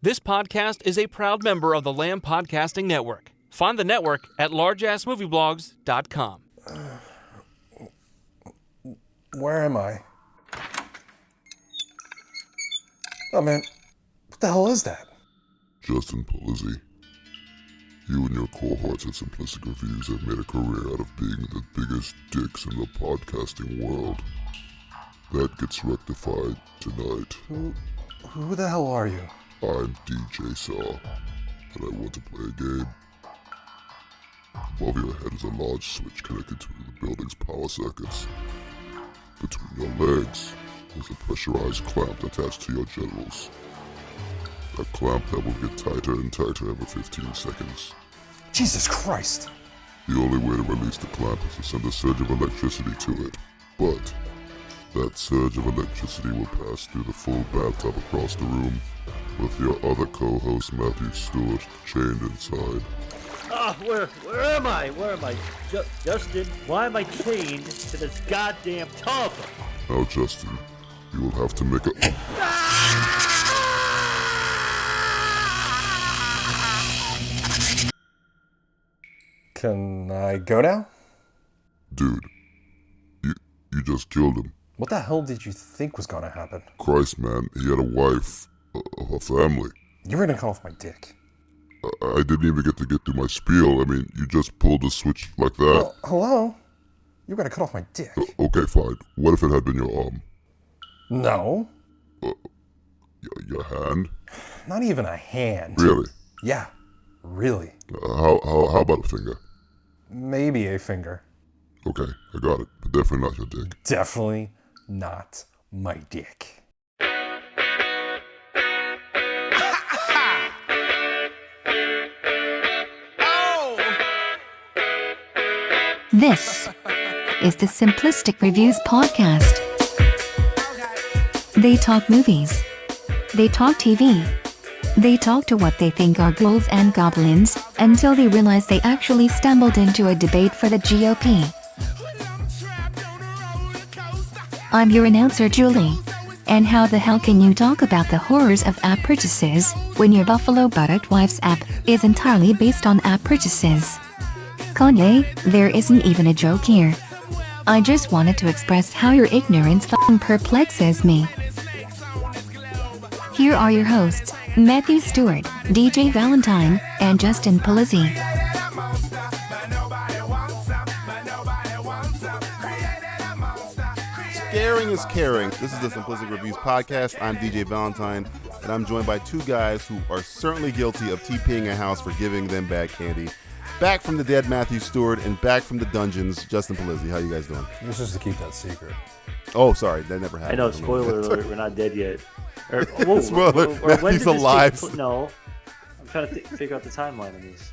This podcast is a proud member of the Lamb Podcasting Network. Find the network at largeassmovieblogs.com. Where am I? Oh man, what the hell is that? Justin Polizzi, you and your cohorts at Simplistic Reviews have made a career out of being the biggest dicks in the podcasting world. That gets rectified tonight. Who the hell are you? I'm DJ Saw, and I want to play a game. Above your head is a large switch connected to the building's power circuits. Between your legs is a pressurized clamp attached to your genitals. A clamp that will get tighter and tighter every 15 seconds. Jesus Christ! The only way to release the clamp is to send a surge of electricity to it. But that surge of electricity will pass through the full bathtub across the room, with your other co-host Matthew Stewart chained inside. Where am I? Justin, why am I chained to this goddamn tub? Now, Justin, you will have to make a... Can I go now? Dude, you just killed him. What the hell did you think was gonna happen? Christ, man, he had a wife, a family. You were gonna cut off my dick. I didn't even get through my spiel. I mean, you just pulled the switch like that. Well, hello? You were gonna cut off my dick. Okay, fine. What if it had been your arm? No. Your hand? Not even a hand. Really? Yeah, really. How about a finger? Maybe a finger. Okay, I got it. But definitely not your dick. Definitely not my dick. This is the Simplistic Reviews Podcast. They talk movies. They talk TV. They talk to what they think are ghouls and goblins, until they realize they actually stumbled into a debate for the GOP. I'm your announcer, Julie. And how the hell can you talk about the horrors of app purchases when your Buffalo Buttock Wives app is entirely based on app purchases? Kanye, there isn't even a joke here. I just wanted to express how your ignorance fucking perplexes me. Here are your hosts, Matthew Stewart, DJ Valentine, and Justin Polizzi. Scaring is caring. This is the Simplistic Reviews Podcast. I'm DJ Valentine, and I'm joined by two guys who are certainly guilty of TPing a house for giving them bad candy. Back from the dead, Matthew Stewart, and back from the dungeons, Justin Polizzi. How you guys doing? This is to keep that secret. Oh, sorry, that never happened. I know, spoiler alert, we're not dead yet. Or Spoiler, Matthew's alive. No, I'm trying to figure out the timeline on this.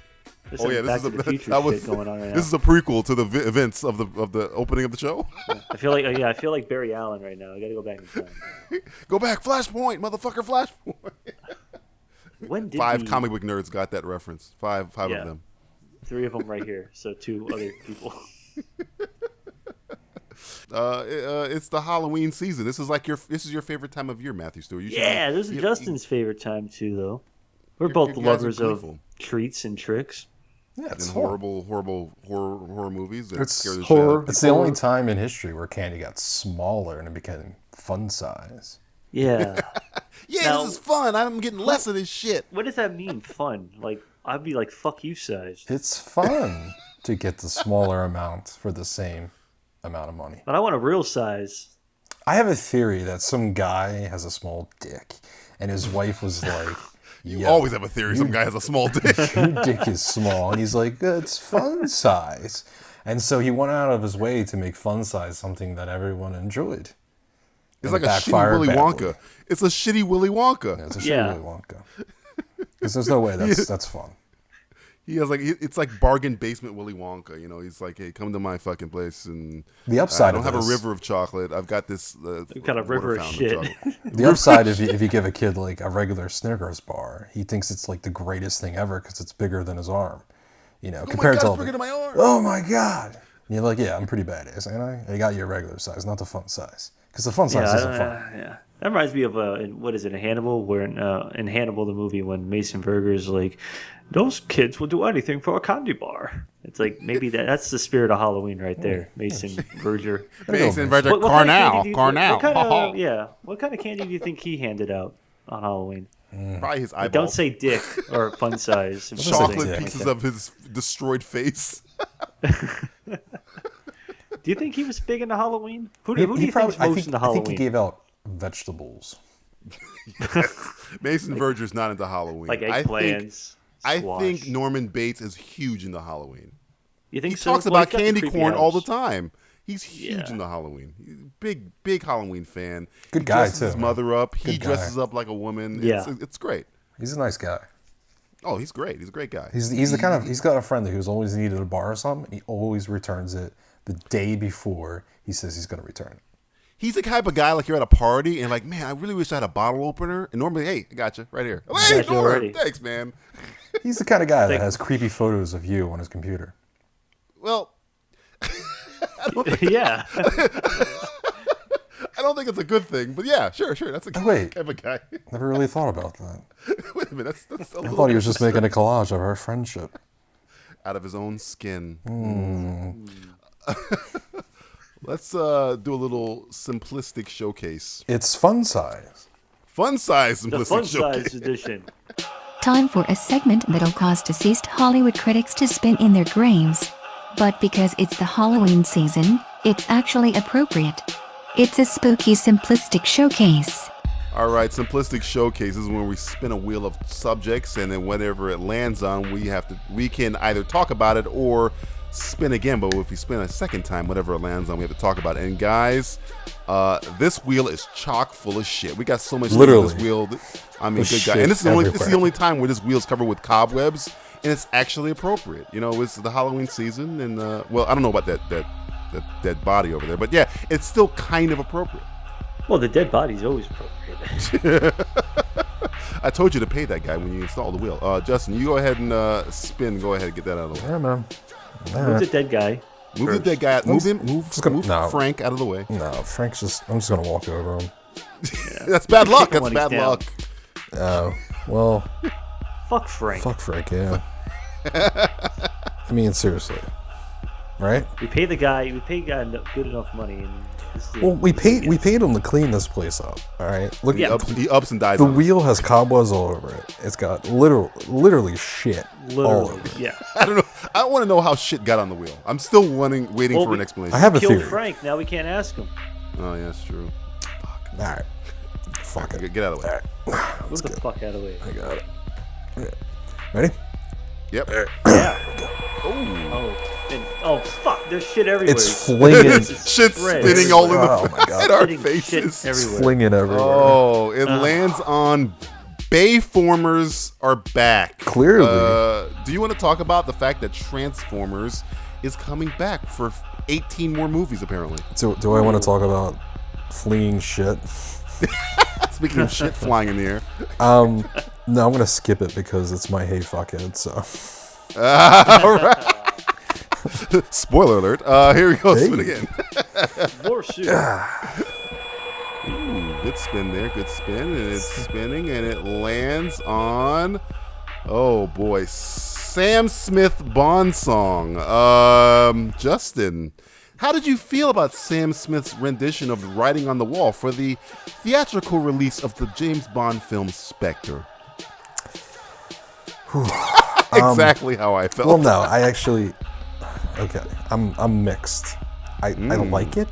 There's Oh yeah, Back to the Future shit going on right now. This is a prequel to the events of the opening of the show. I feel like Barry Allen right now. I got to go back in time. Go back, Flashpoint, motherfucker, Flashpoint. When did Five comic book nerds got that reference. Five of them. 3 of them right here, so 2 other people. It's the Halloween season. This is your favorite time of year, Matthew Stewart. This is Justin's favorite time too, though. We're both lovers of treats and tricks. Yeah, it's and horrible. horror movies. That It's scare the horror. shit out of It's the only time in history where candy got smaller and it became fun size. Yeah. Now, this is fun. I'm getting less of this shit. What does that mean, fun? Like, I'd be like, fuck you size. It's fun to get the smaller amount for the same amount of money. But I want a real size. I have a theory that some guy has a small dick, and his wife was like, You always have a theory some guy has a small dick. Your dick is small. And he's like, it's fun size. And so he went out of his way to make fun size something that everyone enjoyed. It's like a shitty Willy Wonka. It's a shitty Willy Wonka. Yeah, it's a shitty Willy Wonka. Because there's no way that's fun. He has it's like bargain basement Willy Wonka. You know, he's like, hey, come to my fucking place and the upside. I don't have a river of chocolate. I've got this kind of river of shit. The upside, if you give a kid like a regular Snickers bar, he thinks it's like the greatest thing ever because it's bigger than his arm. You know, compared to it's bigger than my arm. Oh my god! And you're like, yeah, I'm pretty badass, ain't I? I got your regular size, not the fun size, because the fun size isn't fun. Yeah. That reminds me of what is it, in Hannibal? Where in Hannibal the movie, when Mason Verger's like, those kids will do anything for a candy bar. It's like maybe that's the spirit of Halloween right there, Mason Verger. Mason Verger, What Cornell. What kind of candy do you think he handed out on Halloween? Probably his eyeballs. Don't say dick or fun size. Chocolate pieces of his destroyed face. Do you think he was big into Halloween? Who do you think's most into Halloween? I think he gave out vegetables. Mason Verger's not into Halloween. Like eggplants. I think Norman Bates is huge into Halloween. You think he so? talks about candy corn all the time. He's huge Yeah. into Halloween. Big Halloween fan. Good he guy, dresses too, his man. mother up. Good He guy. dresses up like a woman. Yeah. It's great. He's a nice guy. Oh, he's great. He's a great guy. He's the kind of, he's got a friend who's always needed a bar or something. He always returns it the day before he says he's going to return it. He's the type of guy like you're at a party and like, man, I really wish I had a bottle opener. And normally, hey, I got you right here. Hey, got you already. thanks, man. He's the kind of guy that has creepy photos of you on his computer. Well, Yeah. I don't think it's a good thing, but yeah, sure. That's a Wait. kind of a guy. Never really thought about that. Wait a minute, that's a I little thought he was just making a collage of our friendship. out of his own skin. Let's do a little simplistic showcase. It's fun size. Fun size The simplistic fun showcase. size edition. Time for a segment that'll cause deceased Hollywood critics to spin in their graves. But because it's the Halloween season, it's actually appropriate. It's a spooky simplistic showcase. All right, simplistic showcase is when we spin a wheel of subjects, and then whatever it lands on, we can either talk about it or spin again. But if we spin a second time, whatever it lands on, we have to talk about it. And guys, this wheel is chock full of shit. We got so much shit on this wheel. I mean, There's good guy. And this is shit the only time where this wheel's covered with cobwebs, and it's actually appropriate. You know, it's the Halloween season, and well, I don't know about that dead body over there, but yeah, it's still kind of appropriate. Well, the dead body's always appropriate. I told you to pay that guy when you install the wheel. Justin, you go ahead and spin. Go ahead and get that out of the way. Yeah, man. Move the dead guy. Move the dead guy. Move No. Frank out of the way. No, Frank's I'm just going to walk over him. That's bad luck. That's When bad he's down. luck. Oh, well, Fuck Frank. fuck Frank, yeah. I mean, seriously. Right? We pay the guy good enough money, and this is Well, we paid him to clean this place up. All right, look. Yeah. He ups and dies. The on us. wheel has cobwebs all over it. It's got literally shit all literally, over it. yeah. I don't know. I want to know how shit got on the wheel. I'm still waiting Well, for an explanation. I have a Killed theory. Frank. Now we can't ask him. Oh yeah, that's true. All right, fuck it. Get out of the way. Move the fuck out of the way. I got it. Yeah. Ready? Yep. Oh fuck! There's shit everywhere. It's flinging, Shit spread. spinning all in Oh my God. our Spitting faces. shit everywhere. flinging everywhere. Oh, it lands on Bayformers are back. Clearly. Do you want to talk about the fact that Transformers is coming back for 18 more movies, apparently? Do I want to talk about flinging shit? Speaking of shit flying in the air. No, I'm gonna skip it because it's my hey fuckhead. So All right. Spoiler alert. Here we go. Hey. Spin again. More shit. Ooh, good spin there. Good spin. And it's spinning and it lands on, oh boy, Sam Smith Bond song. Justin, how did you feel about Sam Smith's rendition of Writing on the Wall for the theatrical release of the James Bond film Spectre? Exactly how I felt. well, no, I actually. Okay, I'm mixed. I like it,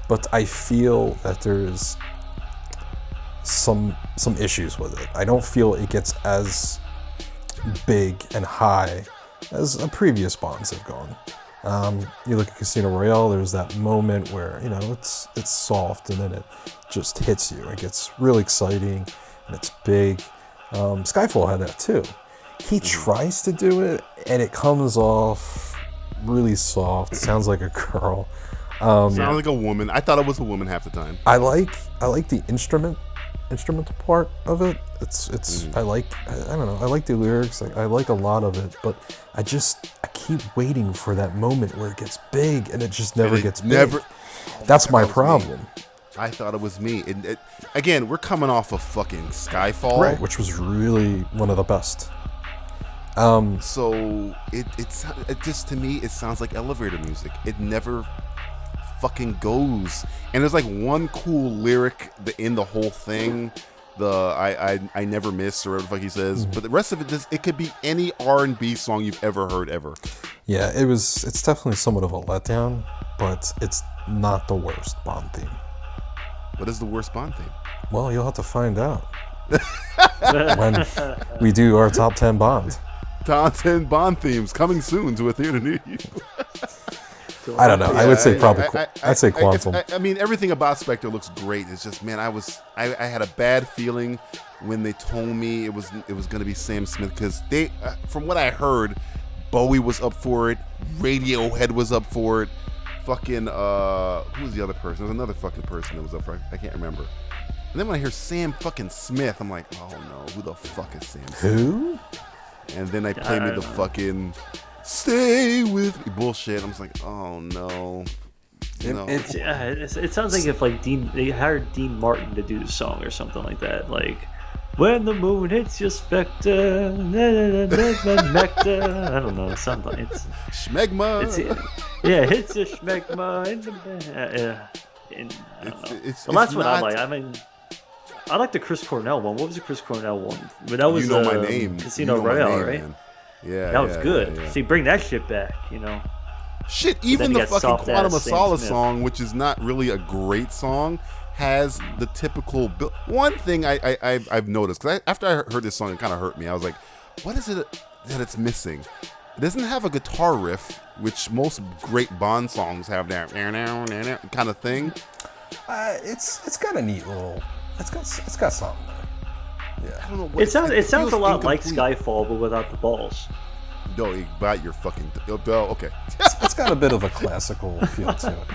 but I feel that there's some issues with it. I don't feel it gets as big and high as previous Bonds have gone. You look at Casino Royale. There's that moment where it's soft and then it just hits you. It gets really exciting and it's big. Skyfall had that too. He tries to do it and it comes off really soft. Sounds like a girl. Sounds like a woman. I thought it was a woman half the time. I like the instrumental part of it. I don't know. I like the lyrics. I like a lot of it, but I keep waiting for that moment where it gets big and it just never gets big. That's my problem. I thought it was me. Again, we're coming off of fucking Skyfall, Right, which was really one of the best. So it just, to me, it sounds like elevator music. It never fucking goes. And there's like one cool lyric in the whole thing. I never miss, or whatever the fuck he says. But the rest of it could be any R&B song you've ever heard ever. Yeah, it's definitely somewhat of a letdown, but it's not the worst Bond theme. What is the worst Bond theme? Well, you'll have to find out when we do our top 10 Bond. Top 10 Bond themes coming soon to a theater near you. I don't know. I would say probably. I'd say Quantum. I mean, everything about Spectre looks great. It's just, man, I had a bad feeling when they told me it was going to be Sam Smith, because they, from what I heard, Bowie was up for it, Radiohead was up for it, fucking who was the other person? There's another fucking person that was up for it. I can't remember. And then when I hear Sam fucking Smith, I'm like, oh no, who the fuck is Sam Smith? Who? And then they play me the fucking "Stay with Me" bullshit. I'm just like, oh no. It sounds like if like they hired Dean Martin to do the song or something like that. Like, when the moon hits your Spectre, nectar. I don't know, something. It's Schmegma. Hits your Schmegma. The last one I like. I mean, I like the Chris Cornell one. What was the Chris Cornell one? But that was You Know My Name. Casino Royale, right? Man. Yeah, that was good. Yeah. See, bring that shit back, you know. Shit, even the fucking Quantum of Solace Smith song, which is not really a great song, has the typical. One thing I've noticed, because after I heard this song, it kind of hurt me. I was like, what is it that it's missing? It doesn't have a guitar riff, which most great Bond songs have that kind of thing. It's got a neat little. It's got something there. Yeah. I don't know what it sounds a lot incomplete. like Skyfall, but without the balls. No, you bite your fucking. Okay. It's got a bit of a classical feel to it.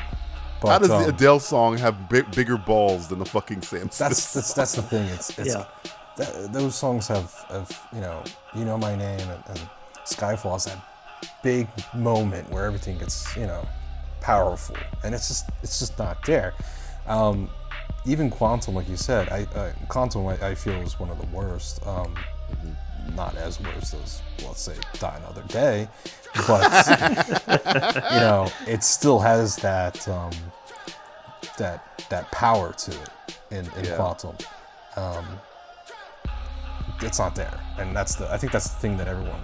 But, how does the Adele song have bigger balls than the fucking Sam Smith? That's the thing. Those songs have you know my name and Skyfall has that big moment where everything gets powerful, and it's just not there. Even Quantum, like you said, Quantum I feel is one of the worst. Not as worse as, let's say, Die Another Day, but it still has that power to it in Quantum. It's not there, and I think that's the thing that everyone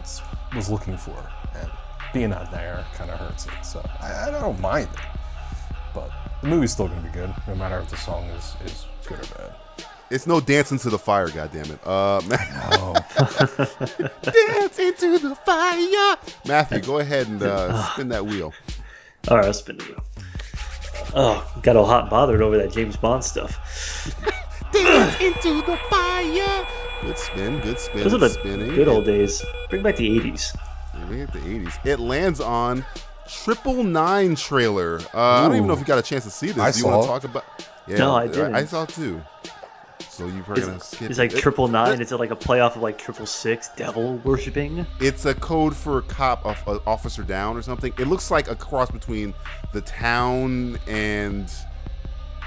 was looking for, and being not there kind of hurts it. So I don't mind it, but the movie's still gonna be good, no matter if the song is good or bad. It's no Dancing to the Fire, goddammit. No. Dance into the fire. Matthew, go ahead and spin that wheel. All right, I'll spin the wheel. Oh, got all hot and bothered over that James Bond stuff. Dance into the fire. Good spin. Those are the spinning. good old days. Bring back the 80s. Bring back the 80s. It lands on 999 trailer. I don't even know if you got a chance to see this. Do you want to talk about? Yeah, no, I didn't. I saw it too. So you're probably gonna skip. It's like 999. Is it like a playoff of like 666? Devil worshipping. It's a code for cop of officer down or something. It looks like a cross between The Town and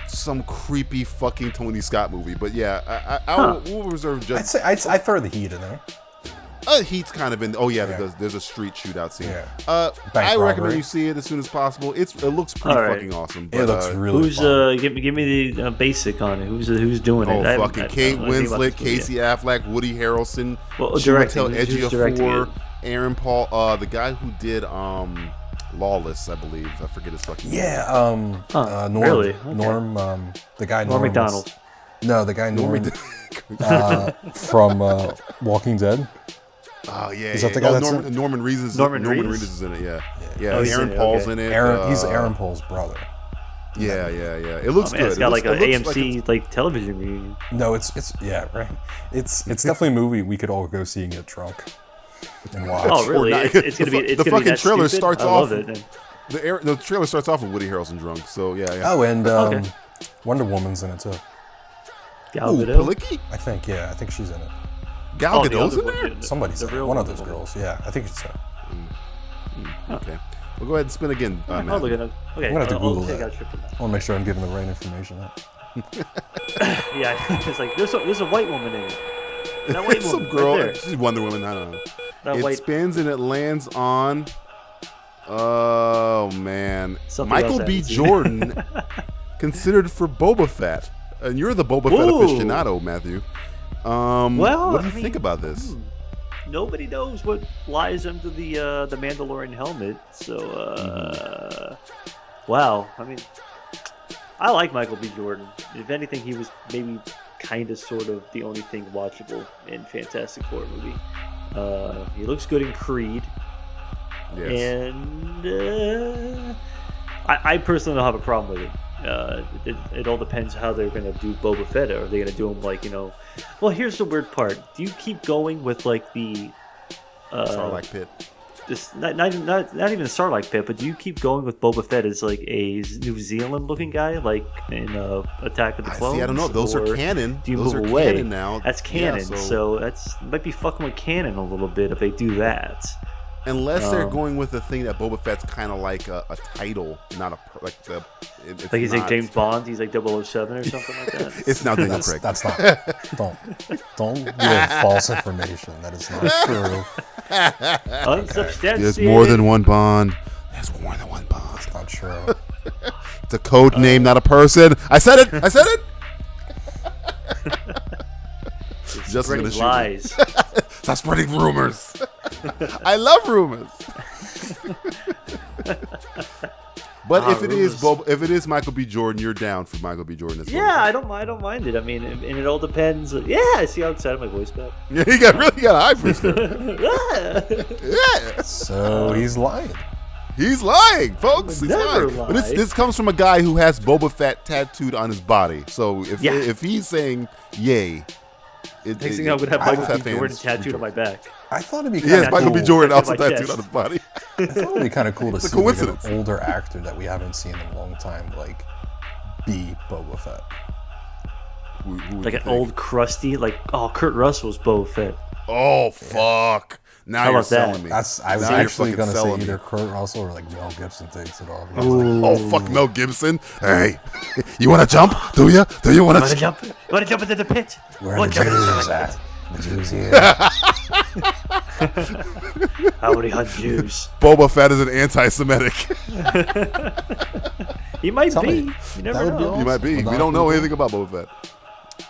some creepy fucking Tony Scott movie. But yeah, we'll reserve judgment. I'd throw the Heat in there. Heat's kind of in. Oh yeah, there's a street shootout scene. Yeah. I recommend you see it as soon as possible. It looks pretty fucking awesome. But, it looks really fun. Give me the basic on it. Who's doing it? Oh, fucking Kate Winslet, Casey Affleck, Woody Harrelson, directing. Edgy Four, Aaron Paul, the guy who did Lawless, I believe. I forget his fucking name. Yeah. Norm. Really? Okay. Norm. The guy Norm Macdonald. No, the guy Norm from Walking Dead. Oh yeah, is that the guy that's Norman Reedus is in it. Yeah. Oh, Aaron Paul's in it. He's Aaron Paul's brother. Yeah. It looks good. It's got like an AMC like television reunion. No, it's right. It's definitely a movie we could all go see and get drunk and watch. Oh really? It's gonna be. The fucking trailer starts off. The trailer starts off with Woody Harrelson drunk. So yeah. Oh, and Wonder Woman's in it too. Gal Gadot? Palicki? I think she's in it. Gal Gadot's in there? Somebody's in it. One of those girls. Yeah, I think it's her. Okay. Well, go ahead and spin again. I'll look it up. Okay, I'm going to have to Google that. that. I want to make sure I'm giving the right information. Yeah, it's like there's a white woman in it. That white Some woman, girl, right there. she's Wonder Woman. I don't know. That It white. spins and it lands on. Oh man, Something else Michael I B. haven't seen. Jordan considered for Boba Fett, and you're the Boba Fett Ooh. aficionado, Matthew. Well, what do you I think mean, about this? Nobody knows what lies under the Mandalorian helmet. So, wow. I mean, I like Michael B. Jordan. If anything, he was maybe kind of, sort of the only thing watchable in Fantastic Four movie. He looks good in Creed. Yes. And I personally don't have a problem with it. It all depends how they're going to do Boba Fett. Are they going to do him like, Well, here's the weird part. Do you keep going with like the Sarlacc pit. Just not even a Sarlacc pit, but do you keep going with Boba Fett as like a New Zealand looking guy, like in Attack of the Clones? See, I don't know. Those are or canon. Do you Those move are away? canon now. That's canon, Yeah, so that's might be fucking with canon a little bit if they do that. Unless they're going with the thing that Boba Fett's kind of like a title, not it's Like he's not, like James Bond, he's like 007 or something like that. It's now Daniel Craig. That's not. Don't give false information. That is not true. Unsubstantiated. There's more than one Bond. There's more than one Bond. That's not true. It's a code name, not a person. I said it. I said it. Just Spreading gonna shoot me. lies. Stop spreading rumors. I love rumors. But if it is Michael B. Jordan, you're down for Michael B. Jordan as well. Yeah, I don't mind it. I mean, and it all depends. Yeah, see how excited my voice got. Yeah, he really got high for a second. Yeah. So he's lying. He's lying, folks. He's Never lying. But lie. this comes from a guy who has Boba Fett tattooed on his body. So if he's saying yay, Next thing I would have Boba Michael Fett B. Jordan fans tattooed on my back. I thought it'd be kind Yes, of Michael cool. B. Jordan also Tattooed on my tattooed on chest. his body. I thought it'd be kind of cool to It's a see like, an coincidence. older actor that we haven't seen in a long time, like be Boba Fett. Who would Like you an think? old crusty, like Kurt Russell's Boba Fett. Oh fuck! Now How you're about that? selling me. I was Now you're actually fucking gonna say selling me. either Kurt Russell or like Mel Gibson takes it off. I was like, Oh fuck, Mel Gibson! Hey, you want to jump? Do you? Do you want Want to to? jump? You want to jump into the pit? where are What the jump? Jews at? The Jews here. How would he hunt Jews? Boba Fett is an anti-Semitic. He might Tell be. me. You That never would be know. awesome. He might be. We don't know anything about Boba Fett.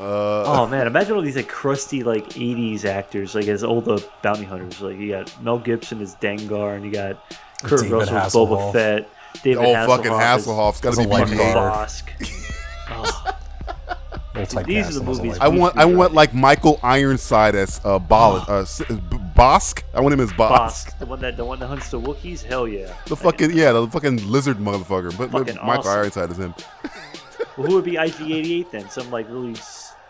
Oh man, imagine all these like crusty like '80s actors, like as old bounty hunters. Like you got Mel Gibson as Dengar, and you got Kurt David Russell as Hasselhoff. Boba Fett. David Oh fucking as Hasselhoff's got to as be a beefy. lifeguard. Bosk. Oh, We'll type these cast are the him as a movies. I lifeguard. want like Michael Ironside as Bosk. I want him as Bosk. Bosk, the one that hunts the Wookiees. Hell yeah. The fucking lizard motherfucker. But Fucking Michael awesome. Ironside is him. Well, who would be IG-88 then? Some like really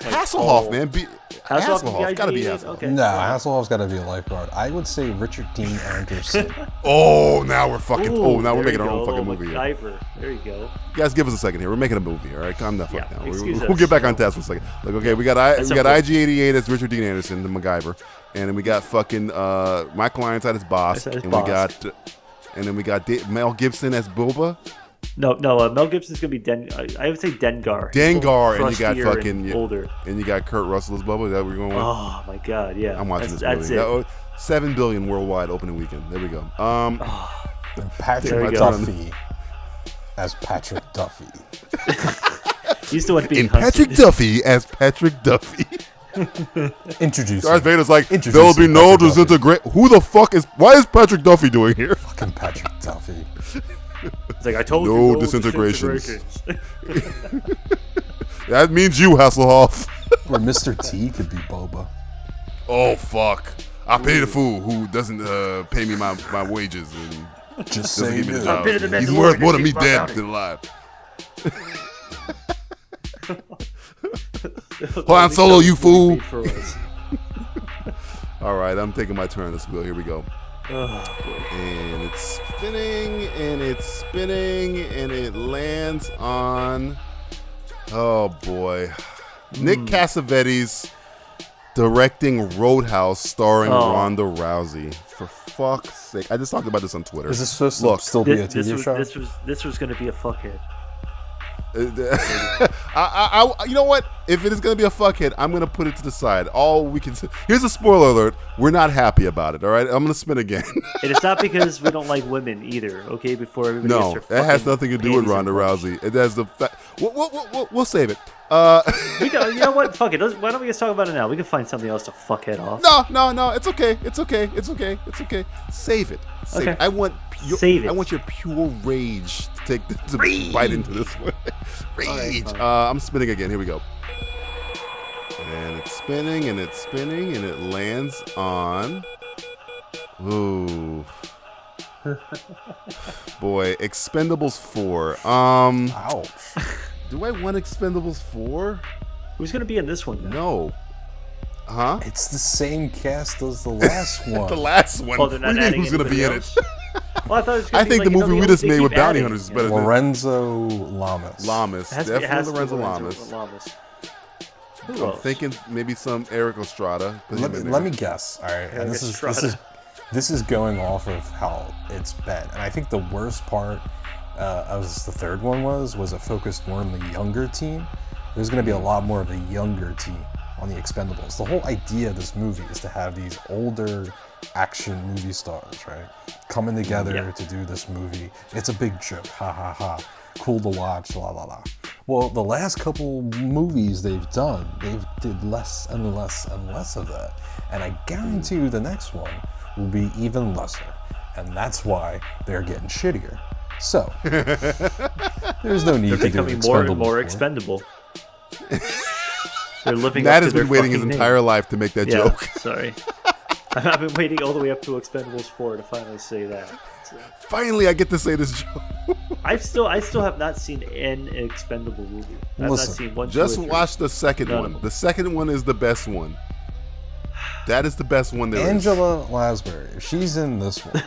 Hasselhoff, man. Hasselhoff Hasselhoff. be Gotta be IG-88? Hasselhoff. Okay. No, Hasselhoff's got to be a lifeguard. I would say Richard Dean Anderson. Oh, now we're fucking. Ooh, now we're there making our you own go, fucking movie. Here. MacGyver. There you go. You guys, give us a second here. We're making a movie. All right, calm the fuck Yeah, down. excuse We'll us. get back on task for a second. Like, okay, we got okay. IG-88 as Richard Dean Anderson, the MacGyver, and then we got fucking Michael Ironside as Bosk, Ironside as and Bosk. we got Mel Gibson as Boba. No. Mel Gibson's gonna be I would say Dengar. Dengar, and you got Crustier fucking and older. and you got Kurt Russell as Boba. Is that what we're going with? Oh my god, yeah. I'm watching That's this movie. it. $7 billion worldwide opening weekend. There we go. And There Patrick you go. Duffy as Patrick Duffy. He's the one being And hunted. Patrick Duffy as Patrick Duffy. Introducing. Darth Vader's like, Introducing there'll be no Patrick Duffy. disintegration. Who the fuck is? Why is Patrick Duffy doing here? Fucking Patrick Duffy. It's like I told No you. No disintegrations. disintegrations. That means you, Hasselhoff. Or Mr. T could be Boba. Oh fuck! I pay the fool who doesn't pay me my wages and Just doesn't say give me the no. job. been in the He's Mandalorian worth more than me since my dead bounty. than alive. Han Solo, you fool! For us. All right, I'm taking my turn on this wheel. Here we go. Oh, boy. And it's spinning, and it's spinning, and it lands on. Oh boy, Nick Cassavetes directing Roadhouse, starring Ronda Rousey. For fuck's sake, I just talked about this on Twitter. Is this supposed Look, to still be a This TV show? was gonna be a fuckhead. You know what? If it is going to be a fuckhead, I'm going to put it to the side. All we can say. Here's a spoiler alert. We're not happy about it, all right? I'm going to spin again. And it's not because we don't like women either, okay? Before everybody No, gets their that has nothing to do with Ronda Rousey. It has the fact. We'll save it. You know what? Fuck it. Why don't we just talk about it now? We can find something else to fuckhead off. No. It's okay. Save it. Okay. I want Save it. I want your pure rage to bite into this one. Rage. I'm spinning again. Here we go. And it's spinning and it's spinning and it lands on. Ooh. Boy, Expendables 4. Ouch. Do I want Expendables 4? Who's gonna be in this one? Then? No. Huh? It's the same cast as the last one. The last one. Oh, they're not What do you mean adding who's going to be in else? it? Well, I thought it was I think the movie we just made with Bounty adding. Hunters is better than Lorenzo Lamas. Lamas. It has to Definitely be Lorenzo Lamas. Lamas. Who I'm else? thinking maybe some Eric Estrada. Let me guess. All right, and this is going off of how it's been, and I think the worst part, as the third one was it focused more on the younger team. There's going to be a lot more of the younger team on the Expendables. The whole idea of this movie is to have these older action movie stars, right, coming together to do this movie. It's a big joke, ha ha ha. Cool to watch, la la la. Well, the last couple movies they've did less and less and less of that, and I guarantee you the next one will be even lesser, and that's why they're getting shittier. So there's no need to do becoming more and more 4. expendable. They're living Matt up has to been their waiting his fucking entire name. life to make that joke. Sorry. I've been waiting all the way up to Expendables 4 to finally say that. So, Finally, I get to say this joke. I still have not seen an Expendable movie. I've not seen one. Just 2 or 3. watch the second None one. of them. The second one is the best one. That is the best one there is. Angela Lansbury, if she's in this one,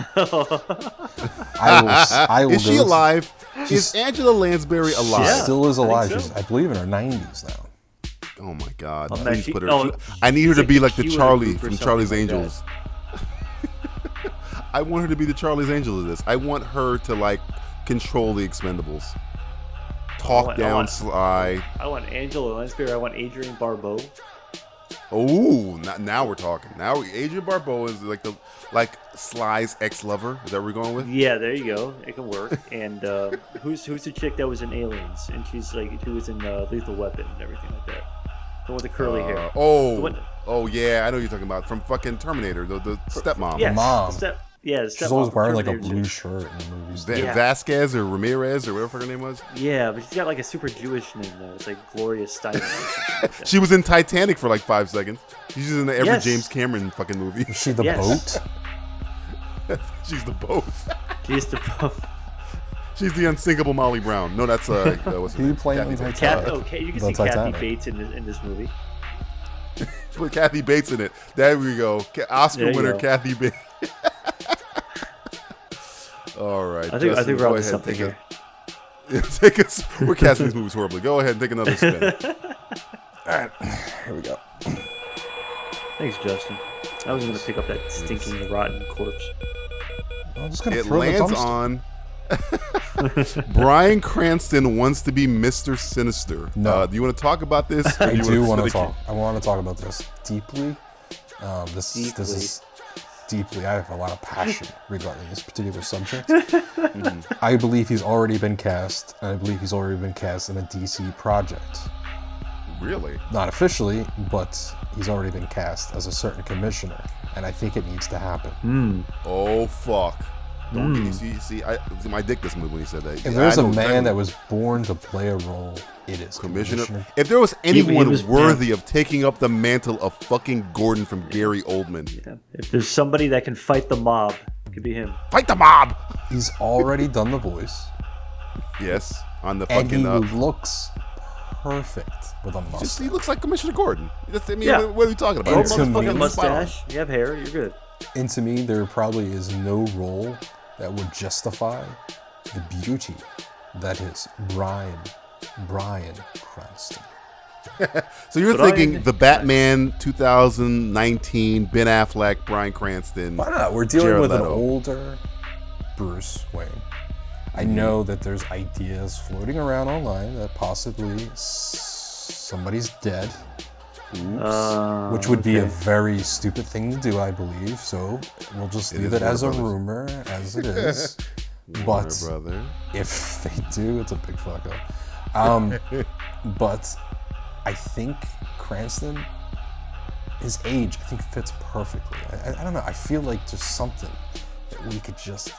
I will Is she go alive? Is Angela Lansbury alive? She still is alive. so. She's, I believe, in her 90s now. Oh my God! Oh, man, Please she- put her. oh, I need her to be like the she would Charlie group or from something Charlie's like that. Angels. I want her to be the Charlie's Angel of this. I want her to like control the Expendables. Talk I down want- Sly. I want Angela Lansbury. I want Adrienne Barbeau. Oh, now we're talking. Now Adrienne Barbeau is like Sly's ex-lover. Is that what we're going with? Yeah, there you go. It can work. And who's the chick that was in Aliens? And she's like, who was in Lethal Weapon and everything like that. The one with the curly hair. The one- Oh yeah, I know what you're talking about from fucking Terminator. The stepmom. Yes, mom. the She's always wearing like a Terminator blue chick. shirt in the movies. Yeah. Vasquez or Ramirez or whatever her name was. Yeah, but she's got like a super Jewish name though. It's like Gloria Steinem. or something like that. She was in Titanic for like 5 seconds. She's in every Yes. James Cameron fucking movie. Is she the Yes. boat? She's the boat. She's the She's the unsinkable Molly Brown. No, that's what's her Who you name? playing in Kathy Titanic? Okay, you can The see Kathy Titanic. Bates in this movie. Put Kathy Bates in it. There we go. Oscar There you winner go. Kathy Bates. All right. I think Justin, we're go onto ahead, something here. Take us. We're casting these movies horribly. Go ahead and take another spin. All right, here we go. Thanks, Justin. I was gonna pick up that stinking rotten corpse. I'm just gonna It throw the lands dumpster. on. Bryan Cranston wants to be Mr. Sinister. No. Do you want to talk about this? Or I you do wanna want to spin a talk. I want to talk about this deeply. This is deeply. I have a lot of passion regarding this particular subject. I believe he's already been cast, and I believe he's already been cast in a DC project. Really? Not officially, but he's already been cast as a certain commissioner, and I think it needs to happen. Oh fuck! Don't get see. I my dick this move when he said that. If there's I a know man exactly. that was born to play a role, it is Commissioner. If there was he anyone was- worthy of taking up the mantle of fucking Gordon from Gary Oldman, Yeah. If there's somebody that can fight the mob, it could be him. fight the mob. He's already done the voice, Yes, on the and he fucking. looks perfect with a Just, mustache. he looks like Commissioner Gordon. I mean, Yeah. what are we talking Well, about? to me- Motherfucking He's spot on. mustache. You have hair. You're good. And to me, there probably is no role that would justify the beauty that is Bryan Cranston. So you're But thinking I- the Batman 2019, Ben Affleck, Bryan Cranston. Why not? We're dealing Jared with an Leto. older Bruce Wayne. I know that there's ideas floating around online that possibly somebody's dead. Oops. Which would be a very stupid thing to do, I believe. So we'll just leave it as a rumor, as it is. But if they do, it's a big fuck up. But I think Cranston, his age, I think fits perfectly. I don't know. I feel like there's something that we could just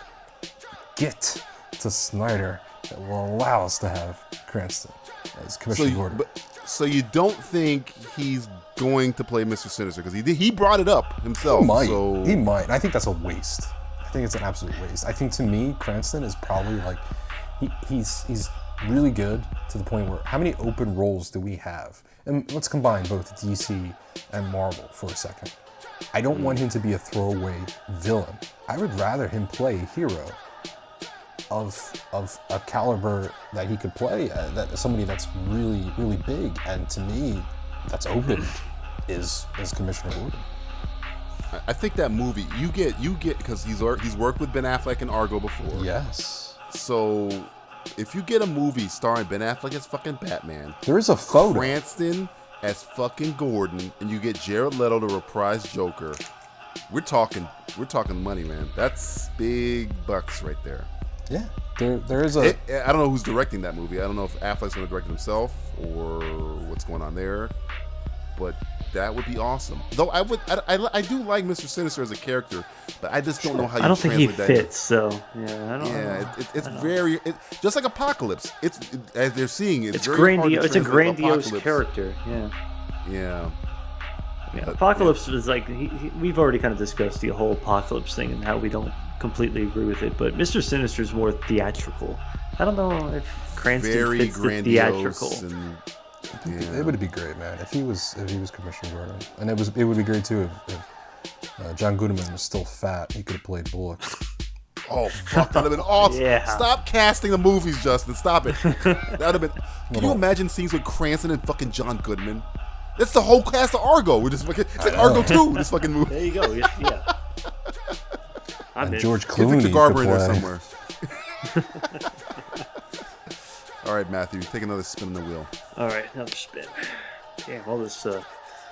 get to Snyder that will allow us to have Cranston as Commissioner Gordon. So you don't think he's going to play Mr. Sinister? Because he brought it up himself. He might. I think that's a waste. I think it's an absolute waste. I think to me, Cranston is probably like, he's really good to the point where how many open roles do we have? And let's combine both DC and Marvel for a second. I don't want him to be a throwaway villain. I would rather him play a hero of a caliber that he could play, that somebody that's really, really big, and to me, that's open is Commissioner Gordon. I think that movie you get because he's worked with Ben Affleck and Argo before. Yes. So if you get a movie starring Ben Affleck as fucking Batman, there is a photo. Cranston as fucking Gordon, and you get Jared Leto to reprise Joker. We're talking money, man. That's big bucks right there. Yeah, there is a. I don't know who's directing that movie. I don't know if Affleck's going to direct it himself or what's going on there, but that would be awesome. Though I do like Mr. Sinister as a character, but I just don't know how you. I don't think he fits. So yeah, I don't. Yeah, it's very just like Apocalypse. As they're seeing it. It's grandiose. It's a grandiose character. Yeah. Yeah. Yeah, Apocalypse is like we've already kind of discussed the whole Apocalypse thing and how we don't completely agree with it, but Mr. Sinister is more theatrical. I don't know if Cranston fits the theatrical. It would be great, man, if he was Commissioner Gordon, and it would be great too if John Goodman was still fat. He could have played Bullock. Oh fuck, that'd have been awesome. Yeah. Stop casting the movies, Justin. Stop it. That'd have been. Can you imagine scenes with Cranston and fucking John Goodman? That's the whole cast of Argo. We're just fucking. It's like Argo 2. This fucking movie. There you go. Yeah. And George Clooney Victor Garber in there somewhere. All right, Matthew, take another spin on the wheel. All right, another spin. Damn, all this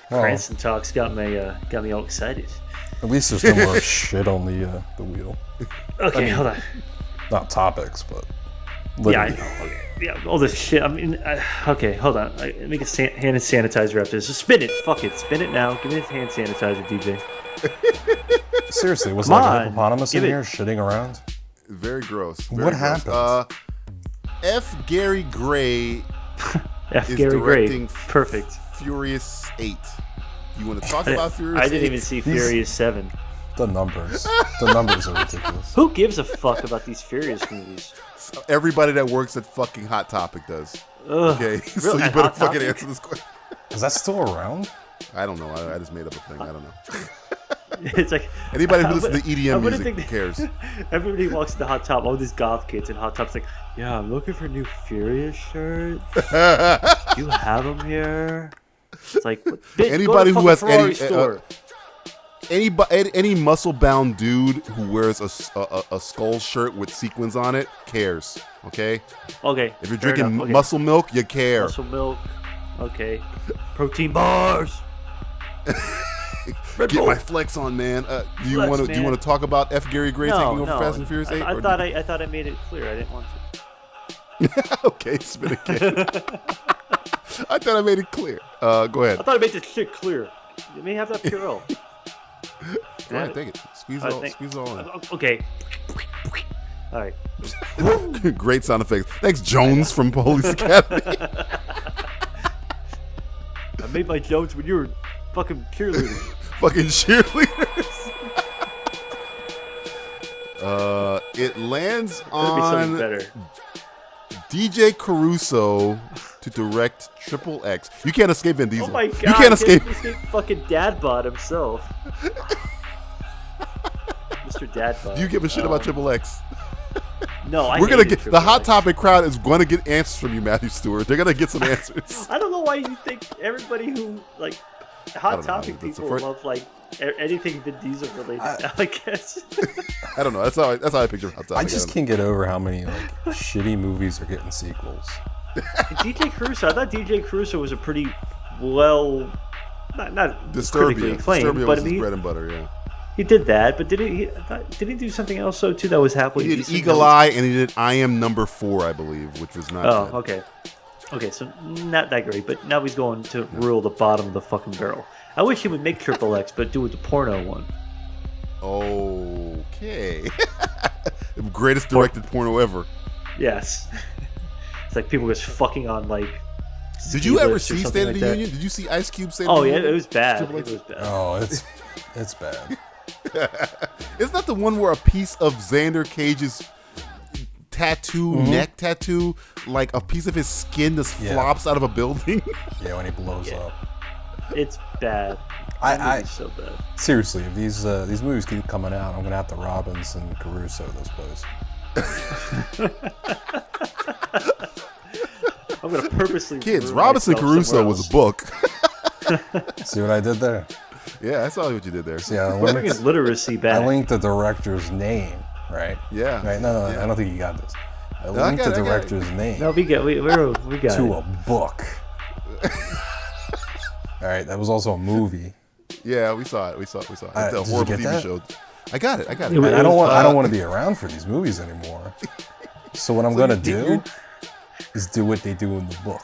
Cranston talk's got me all excited. At least there's no more shit on the wheel. Okay, hold on. Not topics, but literally. Yeah, I know. Okay. Yeah, all this shit. I mean, okay, hold on. Make a hand sanitizer after this. Just spin it. Fuck it. Spin it now. Give me the hand sanitizer, DJ. Seriously, was there like a hippopotamus in here shitting around? Very gross. What happened? F. Gary Gray F. is Gary directing Gray. Perfect. Furious 8. You want to talk about Furious 8? I didn't even see Furious 7. The numbers are ridiculous. Who gives a fuck about these Furious movies? Everybody that works at fucking Hot Topic does. Ugh, okay, so you better fucking answer this question. Is that still around? I don't know. I just made up a thing. I don't know. It's like anybody who listens to EDM music cares. Everybody walks into Hot Top. All these goth kids in Hot Top's like, yeah, I'm looking for new Furious shirts. You have them here. It's like bitch, anybody go to who has Ferrari store. Any muscle-bound dude who wears a skull shirt with sequins on it cares. Okay. Okay. If you're drinking muscle milk, you care. Muscle milk. Okay. Protein bars. Get my flex on, man. Do you want to talk about F. Gary Gray taking over Fast and Furious 8? I thought I made it clear. I didn't want to. Okay, spin again. I thought I made it clear. Go ahead. I thought I made this shit clear. You may have that Purell. Go ahead, take it. Squeeze it all in. Okay. All right. Great sound effects. Thanks, Jones from Police Academy. I made my Jones when you were fucking cheerleaders. Fucking cheerleaders. It lands on DJ Caruso to direct Triple X. You can't escape Vin Diesel. Oh my god! You can't escape fucking Dadbot himself. Mr. Dadbot. Do you give a shit about Triple X? No, we're gonna get the Hot Topic crowd is going to get answers from you, Matthew Stewart. They're gonna get some answers. I don't know why you think everybody who like Hot Topic people love like anything Vin Diesel related now, I guess. I don't know. That's how I picture Hot Topic. I just can't get over how many shitty movies are getting sequels. DJ Caruso. I thought DJ Caruso was a pretty well, not critically Disturbia. acclaimed, Disturbia but was his bread and butter. Yeah. He did that, but did he do something else too that was halfway? He did Eagle Eye, and he did I Am Number 4, I believe, which was not. Oh, good. okay. Okay, so not that great, but now he's going to rule the bottom of the fucking barrel. I wish he would make Triple X, but do it the porno one. Okay. The greatest directed porno ever. Yes. It's like people just fucking on like. Did you ever see something State of like the that. Union? Did you see Ice Cube State Oh of the yeah, Union? it was bad. Triple It X? was bad. Oh, it's bad. Isn't that the one where a piece of Xander Cage's tattoo, neck tattoo, like a piece of his skin just flops out of a building? Yeah, when he blows up. It's bad. It's so bad. Seriously, if these movies keep coming out, I'm gonna have to Robinson Caruso this place. I'm gonna purposely. Kids, ruin Robinson myself Crusoe somewhere was a else. book. See what I did there? Yeah, I saw what you did there. See, I Bringing linked, literacy back. I linked the director's name, right? Yeah. Right? No, Yeah. I don't think you got this. I I linked got the it. director's name No, we got to it. a book. All right, that was also a movie. Yeah, we saw it. We saw it. It's a Did you horrible get TV that? show. I got it. Yeah, And I don't want to be around for these movies anymore. So what I'm gonna do is do what they do in the book.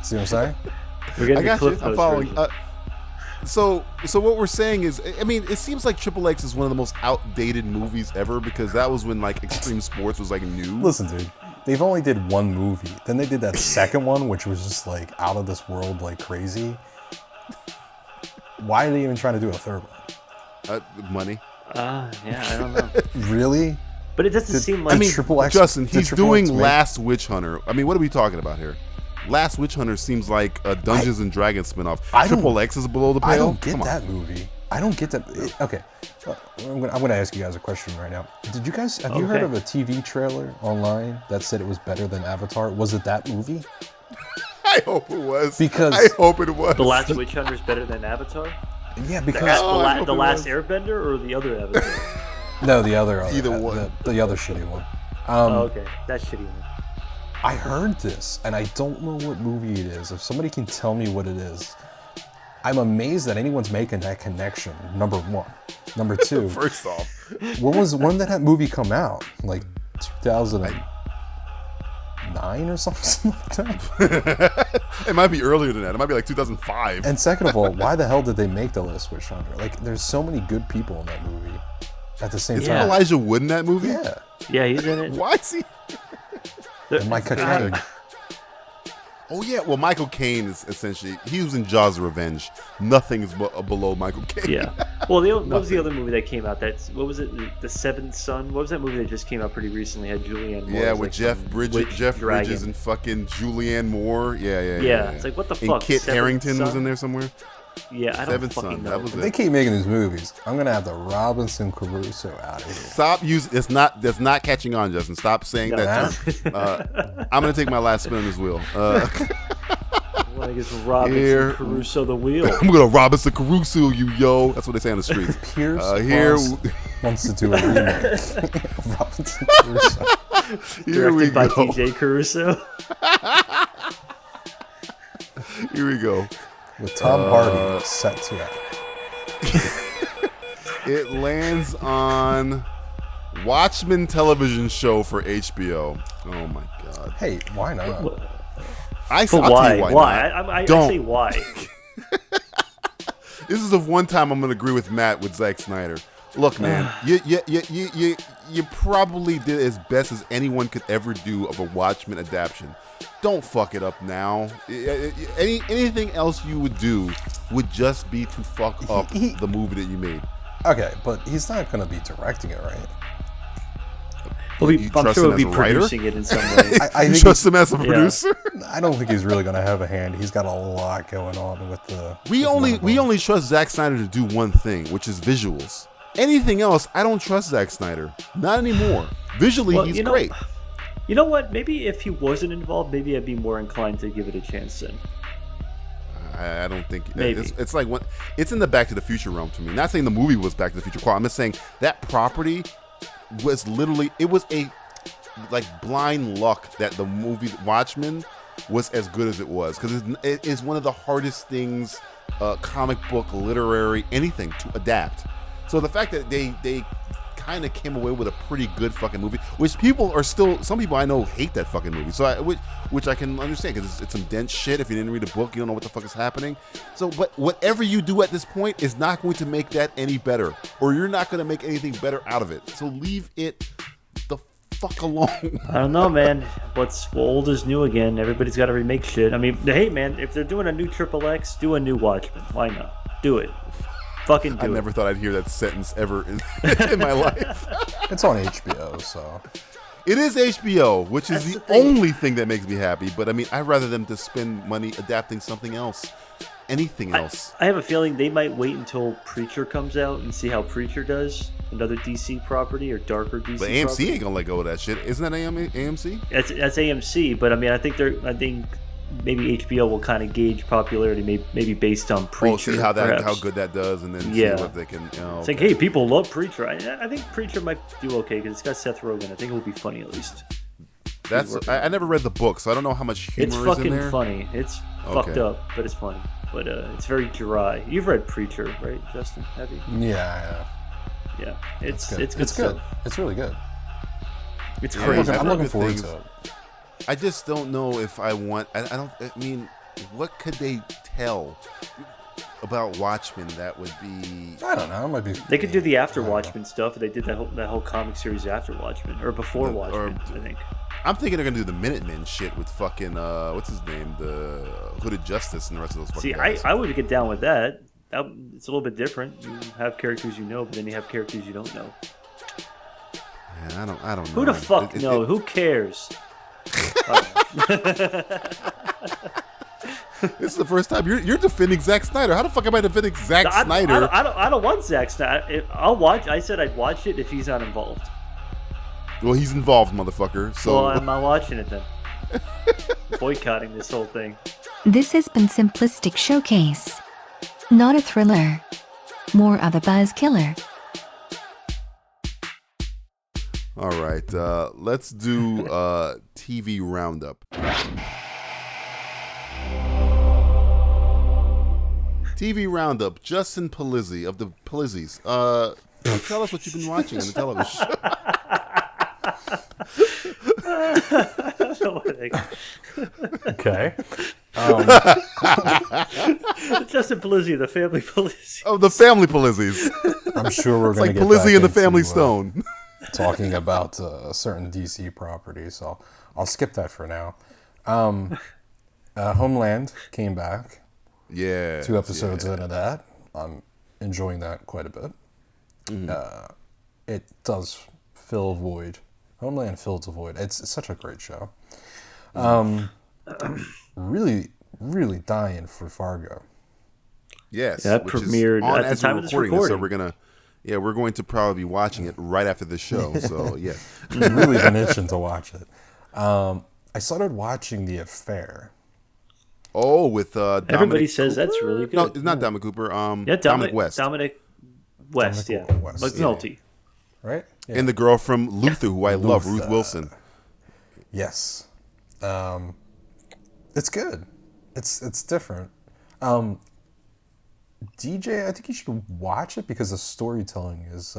See what I'm saying? We're getting I the got you. Cliff I'm Notes following. version. So what we're saying is, I mean, it seems like Triple X is one of the most outdated movies ever because that was when like extreme sports was like new. Listen, dude. They've only did one movie. Then they did that second one, which was just like out of this world, like crazy. Why are they even trying to do a third one? Money. Yeah, I don't know. Really? But it doesn't seem like. I mean, Triple X, Justin, did he's Triple X doing make- Last Witch Hunter. I mean, what are we talking about here? Last Witch Hunter seems like a Dungeons and Dragons spinoff. Triple X is below the pale. I don't get Come on. that movie. I don't get that. Okay, I'm gonna ask you guys a question right now. Did you guys have you heard of a TV trailer online that said it was better than Avatar? Was it that movie? I hope it was. Because- I hope it was. The Last Witch Hunter is better than Avatar. Yeah, because The Last Airbender or the other Avatar. no, the other Either one. the other shitty one. Oh, okay, that shitty one. I heard this, and I don't know what movie it is. If somebody can tell me what it is, I'm amazed that anyone's making that connection. Number one. Number two. First off, when did that movie come out? Like 2009 or something like that. it might be earlier than that. It might be like 2005. And second of all, why the hell did they make The Last Witch Hunter? Like, there's so many good people in that movie. At the same Isn't time, Elijah Wood in that movie? yeah. Yeah, he's in it. Why is he? And Mike Caine. Oh yeah, well Michael Caine is essentially he was in Jaws: Revenge. Nothing is below Michael Caine. Yeah. Well, what was the other movie that came out? What was it? The Seventh Son. What was that movie that just came out pretty recently? Had Julianne Moore. Yeah, as, with like, Jeff some Bridges, witch Jeff dragon. Bridges and fucking Julianne Moore. Yeah. It's like, what the and fuck? Kit Seventh Harington was Son? in there somewhere. Yeah, I don't Seventh fucking Son. know. That was If they it. keep making these movies, I'm gonna have the Robinson Crusoe out of here. Stop using. That's not catching on, Justin. Stop saying No. that term. I'm gonna take my last spin on this wheel. Like it's Robinson Here- Crusoe the Wheel. I'm gonna Robinson Crusoe you, yo. That's what they say on the streets. Pierce Here, wants to do a remake of Robinson Crusoe. here we Directed by go. DJ Caruso. Here we go. With Tom Hardy set to it. It lands on Watchmen television show for HBO. Oh my god. Hey, why not? I'll But tell why? you Why? not. I Don't. say why. This is the one time I'm gonna agree with Matt with Zack Snyder. Look, man, you probably did as best as anyone could ever do of a Watchmen adaptation. Don't fuck it up now. Anything else you would do would just be to fuck up the movie that you made. Okay, but he's not gonna be directing it, right? You I'm trust sure him he'll be as a writer? producing it in some way. I You think trust him as a producer? I don't think he's really gonna have a hand. He's got a lot going on with the. We with Marvel. only trust Zack Snyder to do one thing, which is visuals. Anything else, I don't trust Zack Snyder. Not anymore. Visually, Well, he's great. You know what? Maybe if he wasn't involved, maybe I'd be more inclined to give it a chance then. I don't think Maybe. it's like it's in the Back to the Future realm to me. Not saying the movie was Back to the Future. I'm just saying that property was literally, it was a like blind luck that the movie Watchmen was as good as it was, because it is one of the hardest things, comic book, literary, anything to adapt. So the fact that they kind of came away with a pretty good fucking movie, which some people I know hate that fucking movie. So which I can understand, because it's some dense shit. If you didn't read a book, you don't know what the fuck is happening. So, but whatever you do at this point is not going to make that any better, or you're not going to make anything better out of it. So leave it the fuck alone. I don't know, man. What's old is new again. Everybody's got to remake shit. I mean, hey, man, if they're doing a new Triple X, do a new Watchmen. Why not? Do it. Fucking do it. I never thought I'd hear that sentence ever in my life. It's on HBO, so. It is HBO, which is the only thing that makes me happy. But I mean, I'd rather them to spend money adapting something else. Anything else. I have a feeling they might wait until Preacher comes out and see how Preacher does. Another DC property or darker DC But AMC property. ain't gonna let go of that shit. Isn't that AMC? That's AMC, but I mean, I think maybe HBO will kind of gauge popularity, maybe based on Preacher. See how perhaps. good that does, and then Yeah. see what they can. It's like, hey, people love Preacher. I think Preacher might do okay because it's got Seth Rogen. I think it will be funny at least. I never read the book, so I don't know how much humor It's is in fucking there. funny. It's fucked up, but it's funny. But it's very dry. You've read Preacher, right, Justin? Have you? Yeah. Yeah, it's good. It's stuff. good. It's really good. It's Yeah, crazy. I've I'm heard looking good forward things. to it. I just don't know if I want. I mean, what could they tell about Watchmen that would be? I don't know. It might be. They could do the After Watchmen stuff. They did that whole comic series After Watchmen or before Watchmen, I think. I'm thinking they're gonna do the Minutemen shit with fucking what's his name, the Hooded Justice, and the rest of those fucking See, guys. I would get down with that. It's a little bit different. You have characters you know, but then you have characters you don't know. Man, I don't know. Who the fuck knows? Who cares? This is the first time you're defending Zack Snyder. How the fuck am I defending Zack Snyder? I don't want Zack Snyder. I'll watch. I said I'd watch it if he's not involved. Well, he's involved, motherfucker. So Well, I'm not watching it then. Boycotting this whole thing. This has been Simplistic Showcase. Not a thriller. More of a buzz killer. all right, let's do TV roundup. TV roundup. Justin Palizzi of the Palizzis. Tell us what you've been watching on the television show. Okay. Justin Palizzi, the family Palizzi. Oh, the family Palizzis. I'm sure we're It's going like to get Palizzi back and the into, Family Stone. talking about a certain DC property, so I'll skip that for now. Homeland came back. Yeah. 2 episodes into that. I'm enjoying that quite a bit. It does fill a void. Homeland fills a void. It's such a great show. Really, really dying for Fargo. Yes. That which is premiered on at the as time we're of this recording this, so recording. we're going to probably be watching it right after the show. So yeah. I've really been itching to watch it. I started watching The Affair. Oh, with Dominic Everybody says Cooper? that's really good. No, it's not Dominic Cooper. Dominic West. Dominic West, Dominic yeah. West, McNulty. Right? Yeah. And the girl from Luther, who I love, Luther. Ruth Wilson. Yes. It's good. It's different. DJ, I think you should watch it because the storytelling is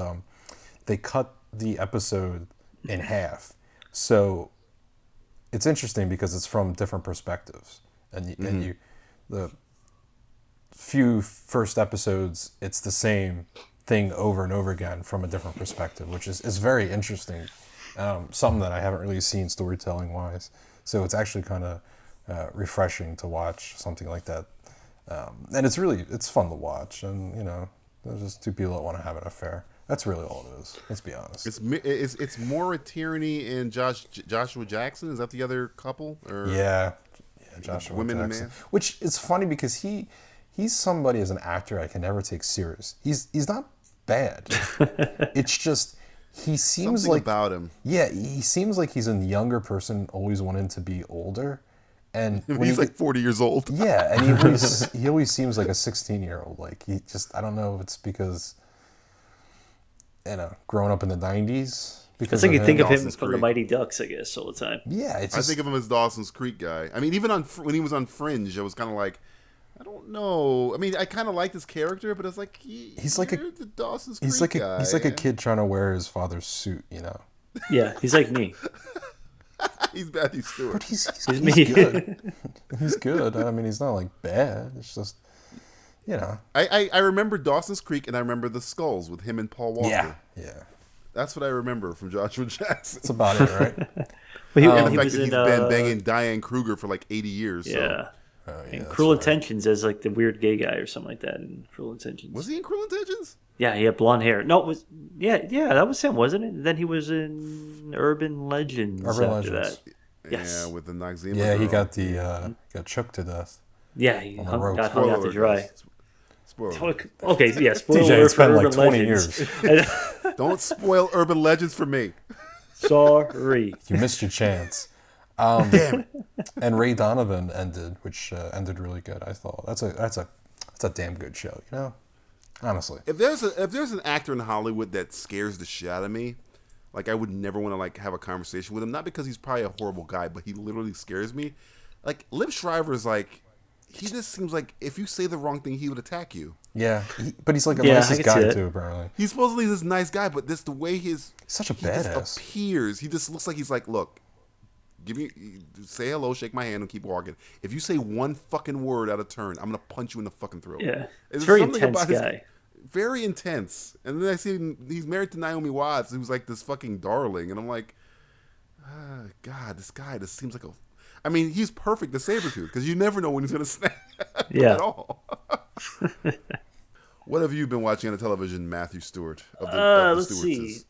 they cut the episode in half. So it's interesting because it's from different perspectives. And the few first episodes, it's the same thing over and over again from a different perspective, which is very interesting. Something that I haven't really seen storytelling wise. So it's actually kind of refreshing to watch something like that. And it's fun to watch. And, there's just 2 people that want to have an affair. That's really all it is. Let's be honest. It's Maura Tierney and Joshua Jackson. Is that the other couple? Or? Yeah, Joshua Women and Jackson. Man? Which is funny because he's somebody as an actor I can never take serious. He's not bad. It's just he seems Something like about him. Yeah, he seems like he's a younger person always wanting to be older, And he's like 40 years old. Yeah, and he always seems like a 16-year-old. Like, he just, I don't know if it's because, growing up in the 90s. It's like you think of him Dawson's from the Creek. Mighty Ducks, I guess, all the time. Yeah, it's I just, think of him as Dawson's Creek guy. I mean, even when he was on Fringe, I was kind of like, I don't know. I mean, I kind of liked his character, but it's like he's like the Dawson's he's Creek like guy. he's like a kid trying to wear his father's suit, Yeah, he's like me. He's Matthew Stewart. But he's me. good. He's good. I mean, he's not like bad. It's just, I remember Dawson's Creek, and I remember The Skulls with him and Paul Walker. Yeah. That's what I remember from Joshua Jackson. That's about it, right? But And the he fact was that he's in, been banging Diane Kruger for like 80 years. yeah. Oh, yeah, And that's Cruel right. Intentions as like the weird gay guy or something like that in Cruel Intentions. Was he in Cruel Intentions? Yeah, he had blonde hair. No, it was that was him, wasn't it? Then he was in Urban Legends Urban after Legends. that. Yes. Yeah, with the Noxzema Yeah, he girl. got choked to death. Yeah, he On the rope. got hung out to dry. Spoiler. Okay, yeah, spoiler TJ, alert it's for been like Urban 20 Legends. Don't spoil Urban Legends for me. Sorry. You missed your chance. Damn it. And Ray Donovan which ended really good. I thought that's a damn good show. Honestly. If there's an actor in Hollywood that scares the shit out of me, like I would never want to like have a conversation with him. Not because he's probably a horrible guy, but he literally scares me. Like Liv Schreiber is like, he just seems like if you say the wrong thing, he would attack you. Yeah, but he's like a Yeah, I nicest can see guy it. too, apparently. He's supposedly this nice guy, but this the way he's such a he just badass. appears. He just looks like he's like, look, say hello, shake my hand, and keep walking. If you say one fucking word out of turn, I'm gonna punch you in the fucking throat. Yeah. There's Very something intense about his- guy. Very intense. And then I see he's married to Naomi Watts, who's like this fucking darling, and I'm like, God, this guy just seems like a. I mean, he's perfect to Sabretooth because you never know when he's gonna snap. Yeah. At all. What have you been watching on the television, Matthew Stewart? Of the Let's Stewartses? see.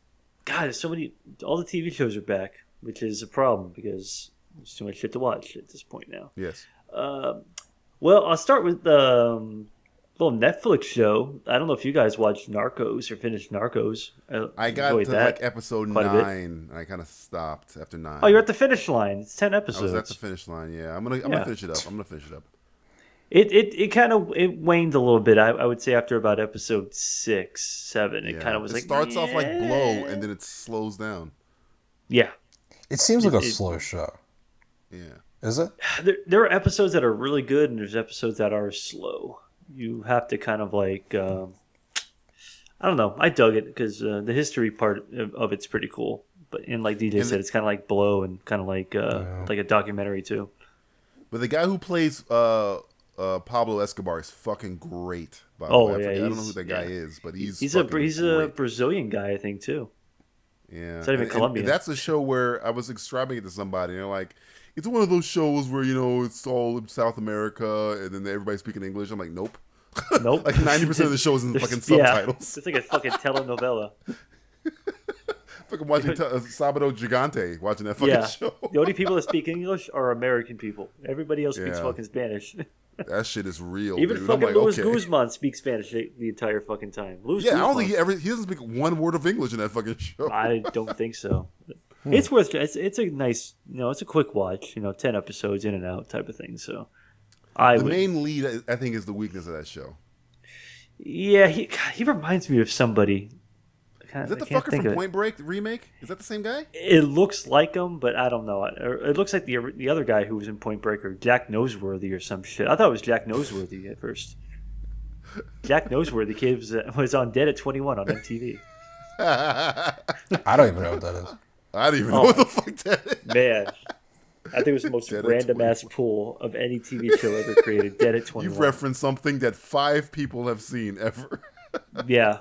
God, there's so many. All the TV shows are back, which is a problem because there's too much shit to watch at this point now. Yes. Well, I'll start with the little Netflix show. I don't know if you guys watched Narcos or finished Narcos. I got enjoyed to that like episode quite a bit. 9, and I kind of stopped after 9. Oh, you're at the finish line. It's 10 I episodes. was at the finish line. Yeah, I'm gonna finish it up. It kind of waned a little bit. I would say after about episode 6, 7, it kind of was it like starts off like Blow, and then it slows down. yeah. It seems like a slow show. Yeah. Is it? There are episodes that are really good, and there's episodes that are slow. You have to kind of like I don't know. I dug it because the history part of it's pretty cool. But like DJ said, it's kind of like Blow and kind of like a documentary too. But the guy who plays Pablo Escobar is fucking great. By the way. I don't know who that guy is, but he's a great. Brazilian guy, I think too. Yeah, It's not even Colombian. And that's a show where I was describing it to somebody, and they're like, "It's one of those shows where it's all in South America, and then everybody's speaking English." I'm like, "Nope." Nope. Like 90% of the show is in fucking Yeah, subtitles. it's like a fucking telenovela. Fucking watching Sábado Gigante, watching that fucking show. The only people that speak English are American people. Everybody else speaks Yeah. fucking Spanish. That shit is real. Even dude. fucking I'm like, Luis okay. Guzman speaks Spanish the entire fucking time. Luis Yeah, I don't Guzman. think he doesn't speak one word of English in that fucking show. I don't think so. It's worth. It's a nice. It's a quick watch. 10 episodes in and out type of thing. So, The main lead, I think, is the weakness of that show. Yeah, he reminds me of somebody. Is that the fucker from Point Break the remake? Is that the same guy? It looks like him, but I don't know. It looks like the other guy who was in Point Break, or Jack Noseworthy or some shit. I thought it was Jack Noseworthy at first. Jack Noseworthy kid was on Dead at 21 on MTV. I don't even know what that is. I don't even know what the fuck that is. Man, I think it was the most Dead at random ass pool of any TV show ever created. Dead at 21. You've referenced something that 5 people have seen ever. Yeah.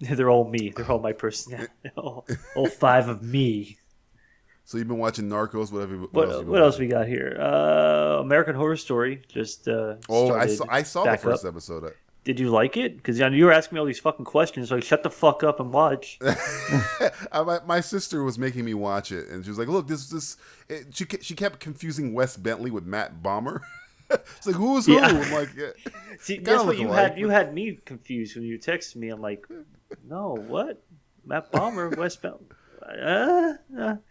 They're all me. They're all my personality. all 5 of me. So you've been watching Narcos, What else we got here? American Horror Story just I saw the back first up. episode. Did you like it? Because you were asking me all these fucking questions. So shut the fuck up and watch. My sister was making me watch it, and she was like, "Look, she kept confusing Wes Bentley with Matt Bomer." It's like, who is who? Yeah. I'm like, See, kinda that's what look you alike, had. You had me confused when you texted me. I'm like, no, what? Matt Bomber, West Bentley.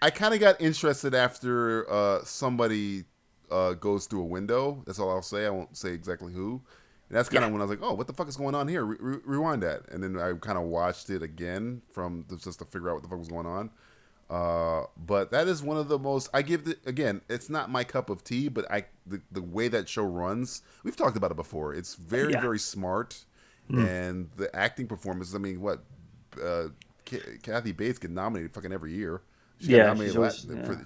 I kind of got interested after somebody goes through a window. That's all I'll say. I won't say exactly who. And that's kind of when I was like, oh, what the fuck is going on here? Rewind that. And then I kind of watched it again just to figure out what the fuck was going on. But that is one of the most, again, it's not my cup of tea, but the way that show runs, we've talked about it before. It's very, very smart. And the acting performances, I mean, Kathy Bates get nominated fucking every year. She got nominated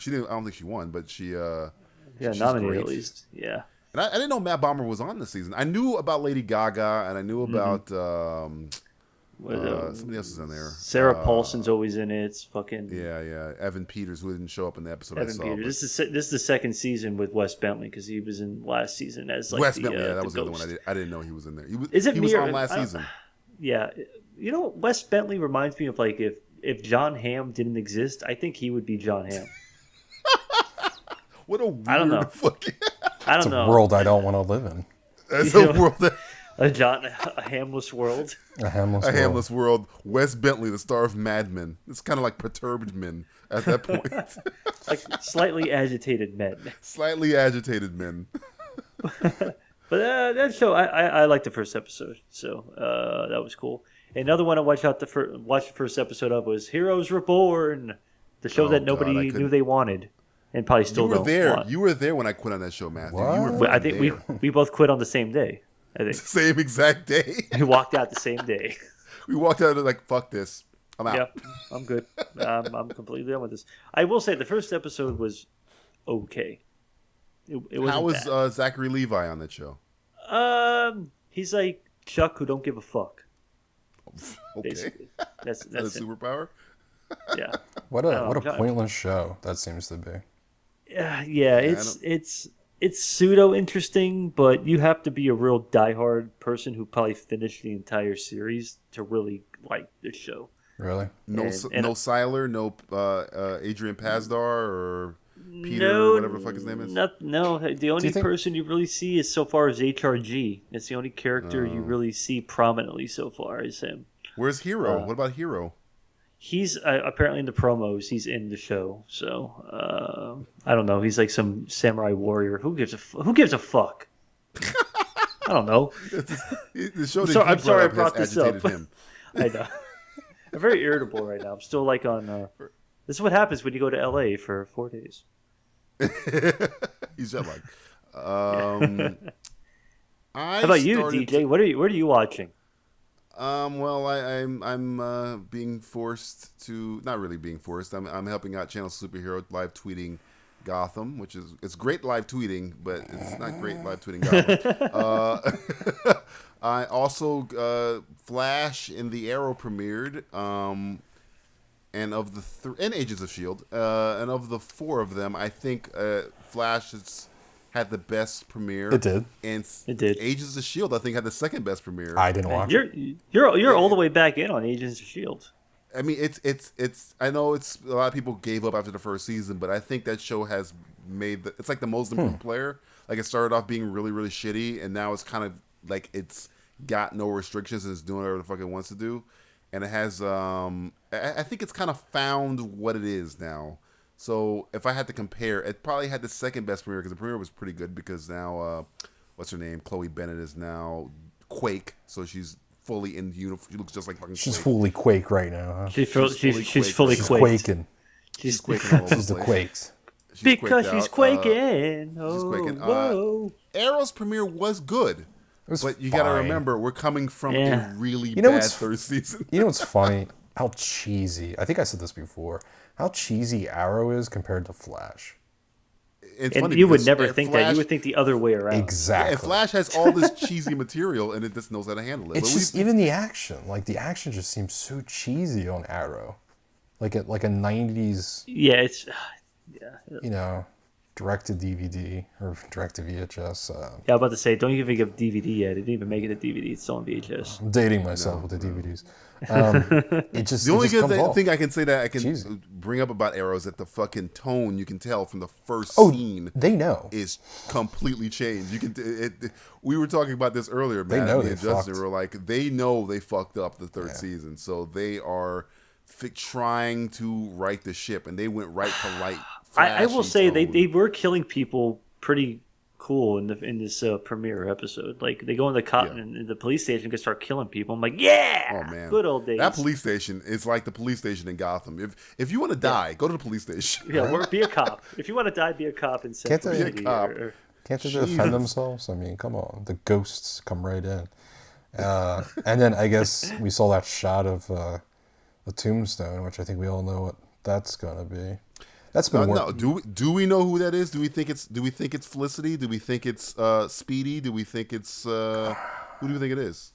she didn't, I don't think she won, but she, she's nominated great. At least. Yeah. And I didn't know Matt Bomer was on this season. I knew about Lady Gaga, and I knew about somebody else is in there. Sarah Paulson's always in it. It's fucking Evan Peters, who didn't show up in the episode Evan I saw. Peters. This is the second season with Wes Bentley because he was in last season as like Wes Bentley. That was the other one. I didn't know he was in there. He was on last season. Yeah, you know, Wes Bentley reminds me of like if John Hamm didn't exist, I think he would be John Hamm. What a weird I don't know. It's a world I don't want to live in. It's a world a Hamless world. A hamless world. Wes Bentley, the star of Mad Men. It's kind of like perturbed men at that point. Like slightly agitated men. Slightly agitated men. But that show, I liked the first episode, so that was cool. Another one I watched the first episode of was Heroes Reborn, the show that nobody knew they wanted. And probably still don't want. You were there when I quit on that show, Matthew. I think we both quit on the same day. I think same exact day. We walked out the same day. We walked out like, fuck this, I'm out. Yep, I'm good. I'm completely done with this. I will say the first episode was okay. It wasn't How was bad. Zachary Levi on that show? He's like Chuck who don't give a fuck. Okay, Basically, that's a superpower. Yeah. What a pointless show that seems to be. Yeah, it's pseudo interesting, but you have to be a real diehard person who probably finished the entire series to really like this show. Really? No Siler, no Adrian Pasdar or Peter, whatever the fuck his name is. No, the only person you really see is so far is HRG. It's the only character you really see prominently so far is him. Where's Hero? What about Hero? He's apparently in the promos. He's in the show, so I don't know. He's like some samurai warrior. Who gives a fuck? I don't know. The show I'm sorry I brought this up. Him. I know. I'm very irritable right now. I'm still like on. This is what happens when you go to LA for 4 days. He's jet lagged. How about you, DJ? What are you watching? Well, I'm being forced to, not really being forced. I'm helping out Channel Superhero live tweeting Gotham, which is, it's great live tweeting, but it's not great live tweeting Gotham. I also Flash and the Arrow premiered, and of the and Agents of Shield, and of the four of them, I think Flash had the best premiere. It did. And it did. Agents of S.H.I.E.L.D., I think, had the second best premiere. I didn't watch it. You're all the way back in on Agents of S.H.I.E.L.D. I mean, it's. I know it's a lot of people gave up after the first season, but I think that show has made it's like the most improved player. Like, it started off being really, really shitty, and now it's kind of like it's got no restrictions and it's doing whatever the fuck it wants to do. And it has, I think it's kind of found what it is now. So if I had to compare, it probably had the second best premiere because the premiere was pretty good because now, what's her name? Chloe Bennett is now Quake, so she's fully in uniform. She looks just like fucking Quake. She's fully Quake right now, huh? She's fully She's quaking. She's quaking all over She's the Quakes. Because she's quaking. She's quaking. Whoa. Arrow's premiere was good. But you got to remember, we're coming from a really bad third season. You know what's funny? How cheesy. I think I said this before. How cheesy Arrow is compared to Flash. It's and funny you would never think Flash, that. You would think the other way around. Exactly. Yeah, and Flash has all this cheesy material, and it just knows how to handle it. It's just even the action. Like, the action just seems so cheesy on Arrow. Like a 90s... Yeah, it's... You know, direct-to-DVD or direct-to-VHS. Yeah, I was about to say, don't even give DVD yet. It didn't even make it a DVD. It's still on VHS. I'm dating myself with the DVDs. It just the only good comes thing I can say that I can cheesy. Bring up about Arrow is that the fucking tone you can tell from the first scene. They know is completely changed. You can. We were talking about this earlier, Matt. They know and they Justin fucked. were like, they know they fucked up the third season, so they are trying to right the ship, and they went right to light. I will say they were killing people pretty cool in this premiere episode. Like they go in the cotton in the police station and start killing people. I'm like, yeah, oh man, good old days. That police station is like the police station in Gotham. If you want to die, go to the police station. Yeah, or be a cop. If you want to die, be a cop in Central City. Can't they defend themselves? I mean, come on, the ghosts come right in. And then I guess we saw that shot of the tombstone, which I think we all know what that's gonna be. That's been Do we know who that is? Do we think it's Felicity? Do we think it's Speedy? Do we think it's who do you think it is?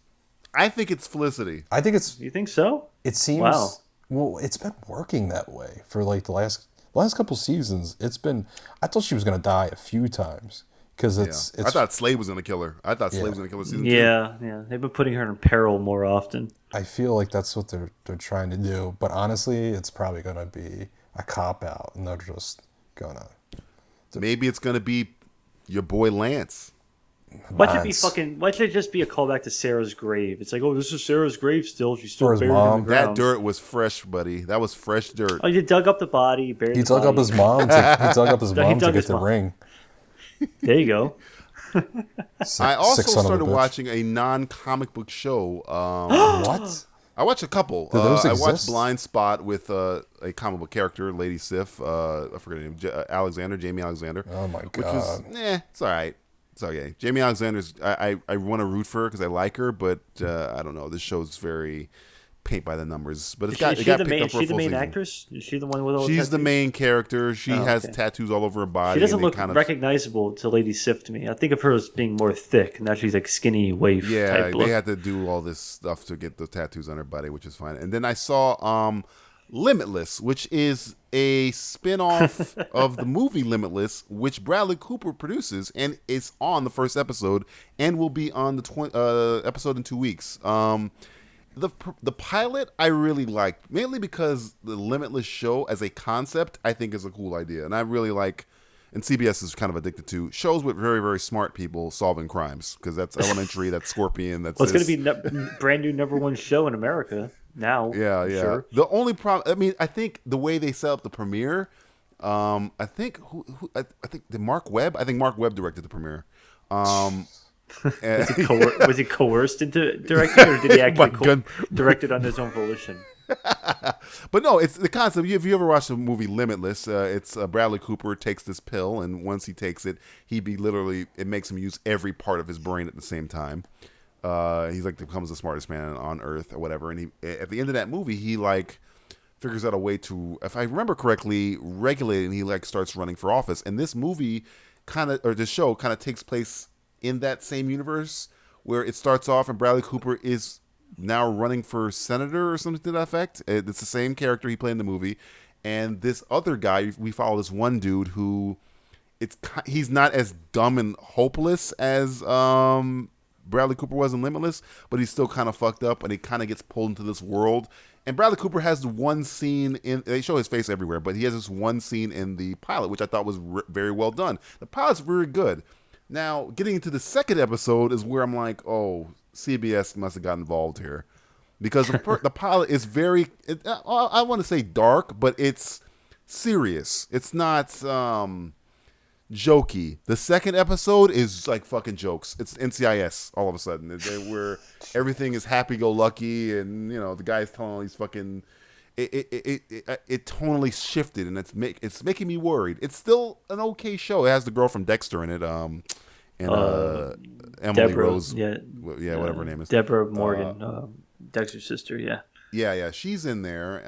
I think it's Felicity. I think it's. You think so? It seems. Wow. Well, it's been working that way for like the last couple seasons. It's been. I thought she was gonna die a few times because it's. I thought Slade was gonna kill her. I thought Slade was gonna kill her season 2. Yeah. They've been putting her in peril more often. I feel like that's what they're trying to do, but honestly, it's probably gonna be a cop out, and they're just gonna. Maybe it's gonna be your boy Lance. Why should it just be a callback to Sarah's grave? It's like, oh, this is Sarah's grave still. She's still buried in the ground. That dirt was fresh, buddy. That was fresh dirt. Oh, you dug up the body, buried He the body. dug up his mom. He dug up his mom to get the ring. There you go. I also started watching a non-comic book show. What? I watched a couple. Do those I exist? watched Blind Spot with a comic book character, Lady Sif. I forget her name. Jamie Alexander. Oh my god. Which was, it's all right. It's okay. Jamie Alexander's. I want to root for her because I like her, but I don't know. This show's very paint by the numbers. But it got picked up for a full season. Is she the main actress? Is she the one with all the She's tattoos? the main character. She has tattoos all over her body. She doesn't look recognizable to Lady Sif to me. I think of her as being more thick. Now she's like skinny waif type look. They had to do all this stuff to get the tattoos on her body, which is fine. And then I saw Limitless, which is a spin-off of the movie Limitless, which Bradley Cooper produces, and it's on the first episode and will be on the episode in 2 weeks. The pilot I really liked, mainly because the Limitless show as a concept I think is a cool idea, and I really like. And CBS is kind of addicted to shows with very, very smart people solving crimes, because that's Elementary, that's Scorpion, that's. Well, it's going to be brand new #1 show in America now. Yeah. Sure. The only problem, I mean, I think the way they set up the premiere, I think Mark Webb. I think Mark Webb directed the premiere. Was he coerced into directing, or did he actually direct it on his own volition? But no, it's the concept. If you ever watched the movie Limitless, it's Bradley Cooper takes this pill, and once he takes it, it makes him use every part of his brain at the same time. He's like becomes the smartest man on earth or whatever. And he, at the end of that movie, he like figures out a way to, if I remember correctly, regulate it, and he like starts running for office. And this movie this show kind of takes place in that same universe, where it starts off and Bradley Cooper is now running for senator or something to that effect. It's the same character he played in the movie, and this other guy, we follow this one dude who he's not as dumb and hopeless as Bradley Cooper was in Limitless, but he's still kind of fucked up, and he kind of gets pulled into this world. And Bradley Cooper has one scene they show his face everywhere, but he has this one scene in the pilot, which I thought was very well done. The pilot's very good. Now, getting into the second episode is where I'm like, oh, CBS must have got involved here, because the pilot is very, I want to say dark, but it's serious. It's not jokey. The second episode is like fucking jokes. It's NCIS all of a sudden, where everything is happy-go-lucky, and the guy's telling all these fucking. It tonally shifted, and it's making me worried. It's still an okay show. It has the girl from Dexter in it, and Emily Deborah, Rose, whatever her name is, Deborah Morgan, Dexter's sister. Yeah, she's in there,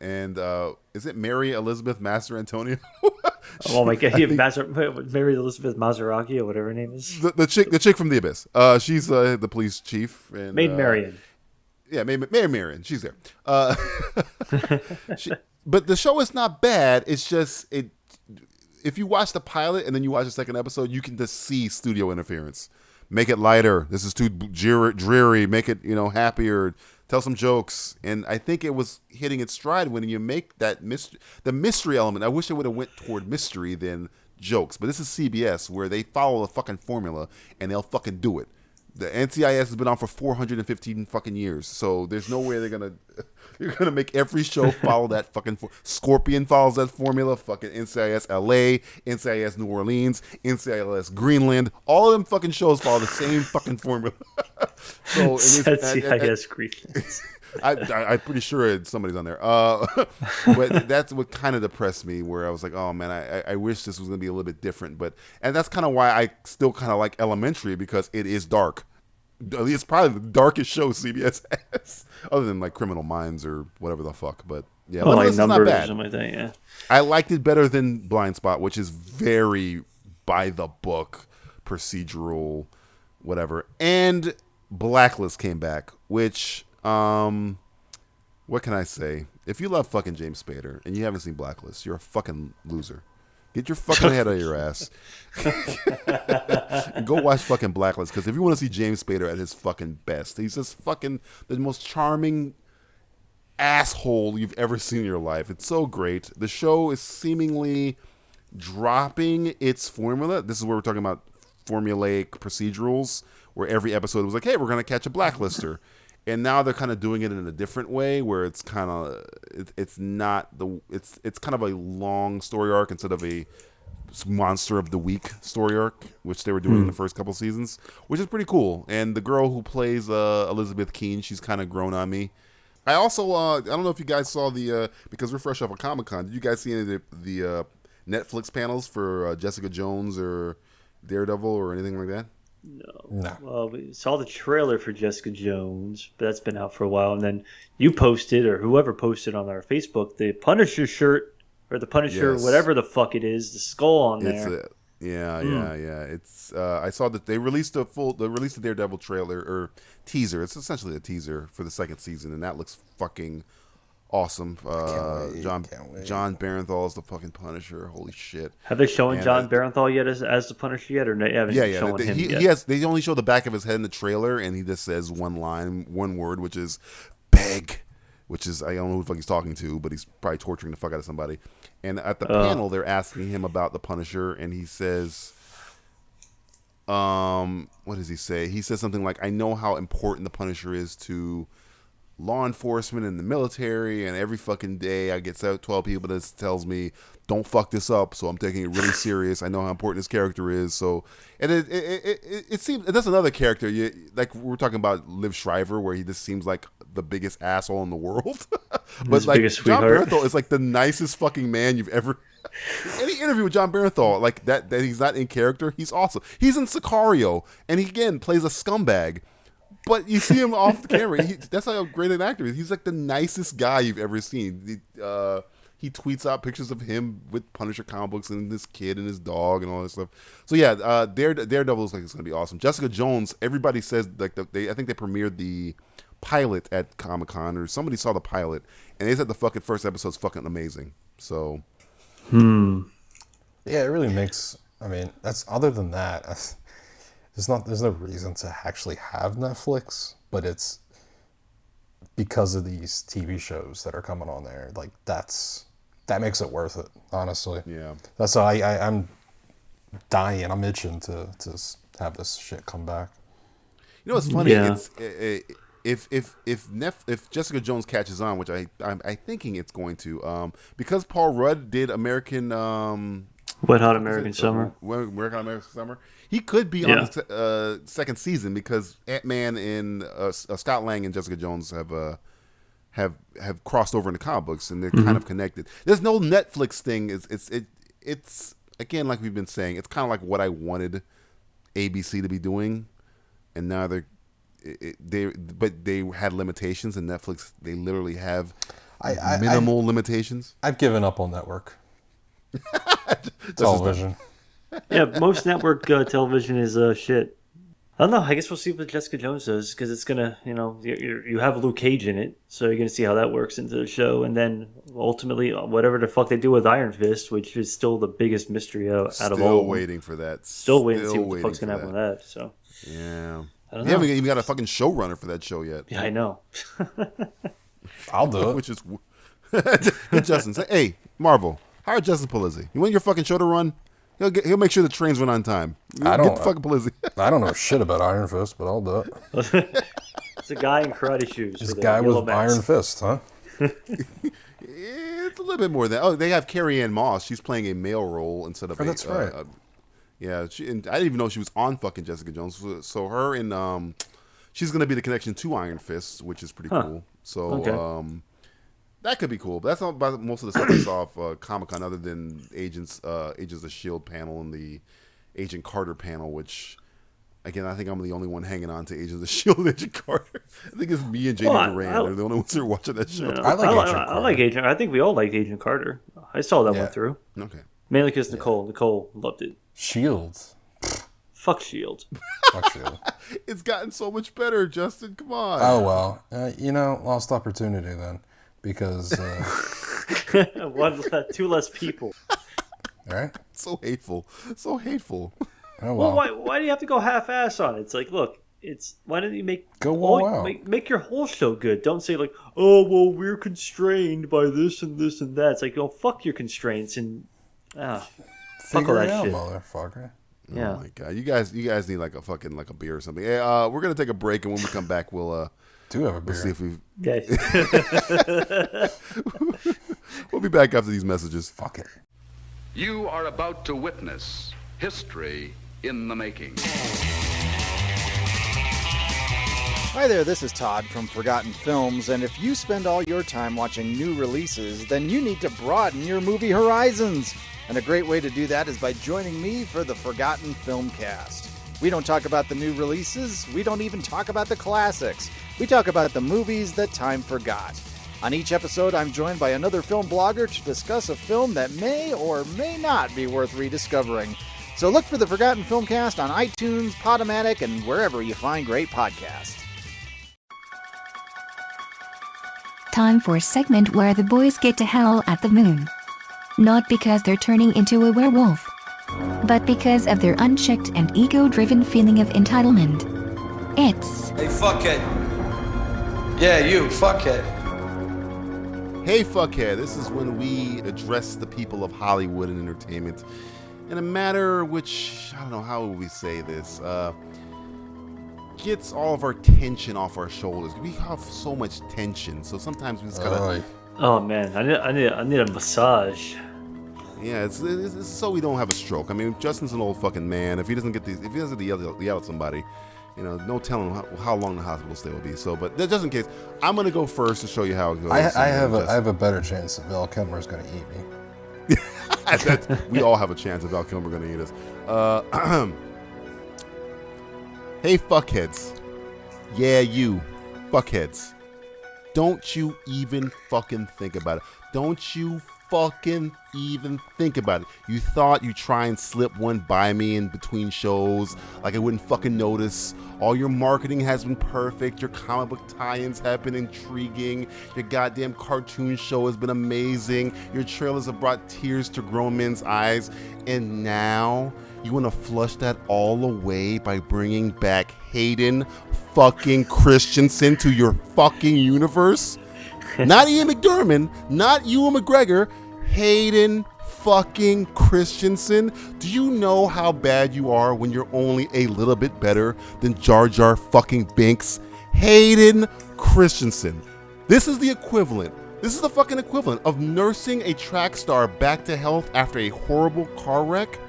and is it Mary Elizabeth Master Antonio? Oh my god, Mary Elizabeth Maserati or whatever her name is. The chick from The Abyss. She's the police chief. And, Maid Marian. Yeah, Mary Marian. She's there. But the show is not bad. It's just if you watch the pilot and then you watch the second episode, you can just see studio interference. Make it lighter. This is too dreary. Make it happier. Tell some jokes. And I think it was hitting its stride when you make that the mystery element. I wish it would have went toward mystery than jokes. But this is CBS, where they follow the fucking formula and they'll fucking do it. The NCIS has been on for 415 fucking years, so there's no way you're gonna make every show follow that fucking. Scorpion follows that formula. Fucking NCIS LA, NCIS New Orleans, NCIS Greenland. All of them fucking shows follow the same fucking formula. So NCIS Greenland. I'm pretty sure somebody's on there. But that's what kind of depressed me, where I was like, oh man, I wish this was going to be a little bit different. And that's kind of why I still kind of like Elementary, because it is dark. It's probably the darkest show CBS has, other than like Criminal Minds or whatever the fuck. But yeah, like it's not Numbers bad. or something like that, yeah. I liked it better than Blind Spot, which is very by the book, procedural, whatever. And Blacklist came back, which... what can I say? If you love fucking James Spader and you haven't seen Blacklist, you're a fucking loser. Get your fucking head out of your ass. And go watch fucking Blacklist, because if you want to see James Spader at his fucking best, he's just fucking the most charming asshole you've ever seen in your life. It's so great. The show is seemingly dropping its formula. This is where we're talking about formulaic procedurals, where every episode was like, hey, we're going to catch a blacklister. And now they're kind of doing it in a different way, where it's kind of it's kind of a long story arc instead of a monster of the week story arc, which they were doing in the first couple seasons, which is pretty cool. And the girl who plays Elizabeth Keene, she's kind of grown on me. I also I don't know if you guys saw because we're fresh off of Comic-Con. Did you guys see any of the Netflix panels for Jessica Jones or Daredevil or anything like that? No. Well, we saw the trailer for Jessica Jones, but that's been out for a while. And then you posted, or whoever posted on our Facebook, the Punisher shirt, or the Punisher, whatever the fuck it is, the skull on there. Yeah. It's I saw that they released the Daredevil trailer or teaser. It's essentially a teaser for the second season, and that looks fucking awesome. Can't wait. John Barenthal is the fucking Punisher. Holy shit! Have they shown John Barenthal yet as the Punisher yet, or they haven't shown him yet? He has. They only show the back of his head in the trailer, and he just says one word, which is "beg," which is, I don't know who the fuck he's talking to, but he's probably torturing the fuck out of somebody. And at the panel, they're asking him about the Punisher, and he says, what does he say? He says something like, "I know how important the Punisher is to law enforcement and the military, and every fucking day I get 12 people that tells me don't fuck this up, so I'm taking it really serious. I know how important this character is." So, and it seems that's another character. Like we're talking about Liv Shriver, where he just seems like the biggest asshole in the world. But like John Barenthal is like the nicest fucking man you've ever. Any interview with John Barenthal, like that he's not in character, he's awesome. He's in Sicario, and he again plays a scumbag. But you see him off the camera. That's how great an actor is. He's like the nicest guy you've ever seen. He tweets out pictures of him with Punisher comic books and this kid and his dog and all that stuff. So yeah, Daredevil looks like it's gonna be awesome. Jessica Jones, everybody says like I think they premiered the pilot at Comic-Con, or somebody saw the pilot, and they said the fucking first episode's fucking amazing. So, yeah, it really makes. I mean, that's other than that. There's no reason to actually have Netflix, but it's because of these TV shows that are coming on there. Like that makes it worth it, honestly. Yeah. That's why I'm dying. I'm itching to have this shit come back. You know what's funny? Yeah. It's if Jessica Jones catches on, which I'm thinking it's going to, because Paul Rudd did American Wet Hot American Summer. American American Summer. He could be on the second season, because Ant-Man and Scott Lang and Jessica Jones have crossed over into comic books, and they're kind of connected. There's no Netflix thing. It's again, like we've been saying, it's kind of like what I wanted ABC to be doing, and now they had limitations, and Netflix, they literally have minimal limitations. I've given up on network television. Yeah, most network television is shit. I don't know. I guess we'll see what Jessica Jones does, because it's gonna, you have Luke Cage in it, so you're gonna see how that works into the show, and then ultimately whatever the fuck they do with Iron Fist, which is still the biggest mystery out of all. Still waiting for that. Still waiting to see what the fuck's gonna happen with that. So yeah, I don't know. They haven't even got a fucking showrunner for that show yet. Yeah, I know. I'll do it. Which is get Justin. Say, hey, Marvel, hire Justin Polizzi. You want your fucking show to run? He'll make sure the trains run on time. I don't get the fucking Blizzy. I don't know shit about Iron Fist, but I'll do it. It's a guy in karate shoes. This with guy a yellow with mask. Iron Fist, huh? It's a little bit more than that. Oh, they have Carrie Ann Moss. She's playing a male role instead of that's right. Yeah, and I didn't even know she was on fucking Jessica Jones. So her and she's gonna be the connection to Iron Fist, which is pretty cool. So that could be cool. But that's not about most of the stuff I saw of Comic-Con, other than Agents of S.H.I.E.L.D. panel and the Agent Carter panel, which, again, I think I'm the only one hanging on to Agents of S.H.I.E.L.D. and Agent Carter. I think it's me and Jamie Moran. They're the only ones who are watching that show. I like Agent. I think we all liked Agent Carter. I saw that one through. Okay. Mainly because Nicole loved it. S.H.I.E.L.D. Fuck S.H.I.E.L.D. Fuck S.H.I.E.L.D. It's gotten so much better, Justin. Come on. Oh, well. Lost opportunity then. Because... Two less people. All right. So hateful. So hateful. Oh, well. Why do you have to go half-ass on it? It's like, look, why don't you make make your whole show good? Don't say like, oh well, we're constrained by this and this and that. It's like, oh, fuck your constraints and fuck all that shit, motherfucker. Yeah. Oh my god, you guys need like a beer or something. Hey, we're gonna take a break, and when we come back, we'll do have a beer. We'll see if we. Okay. We'll be back after these messages. Fuck it. You are about to witness history in the making. Hi there, this is Todd from Forgotten Films, and if you spend all your time watching new releases, then you need to broaden your movie horizons. And a great way to do that is by joining me for the Forgotten Film Cast. We don't talk about the new releases, we don't even talk about the classics. We talk about the movies that time forgot. On each episode, I'm joined by another film blogger to discuss a film that may or may not be worth rediscovering. So look for the Forgotten Filmcast on iTunes, Podomatic, and wherever you find great podcasts. Time for a segment where the boys get to howl at the moon. Not because they're turning into a werewolf, but because of their unchecked and ego-driven feeling of entitlement. It's... Hey, fuckhead. Yeah, you, fuckhead. Hey, fuckhead. This is when we address the people of Hollywood and entertainment in a matter which, I don't know, how would we say this, gets all of our tension off our shoulders. We have so much tension, so sometimes we just gotta... Oh man, I need a massage. Yeah, it's so we don't have a stroke. I mean, Justin's an old fucking man. If he doesn't yell at somebody, no telling how long the hospital stay will be. So, but just in case, I'm gonna go first to show you how it goes. I have a better chance that Val Kilmer's gonna eat me. We all have a chance of Val Kilmer gonna eat us. Hey, fuckheads. Yeah, you fuckheads. Don't you even fucking think about it. Don't you fucking even think about it. You thought you'd try and slip one by me in between shows like I wouldn't fucking notice. All your marketing has been perfect. Your comic book tie-ins have been intriguing. Your goddamn cartoon show has been amazing. Your trailers have brought tears to grown men's eyes. And now you want to flush that all away by bringing back Hayden fucking Christensen to your fucking universe? Not Ian McDiarmid, not Ewan McGregor, Hayden fucking Christensen. Do you know how bad you are when you're only a little bit better than Jar Jar fucking Binks? Hayden Christensen. This is the equivalent. This is the fucking equivalent of nursing a track star back to health after a horrible car wreck,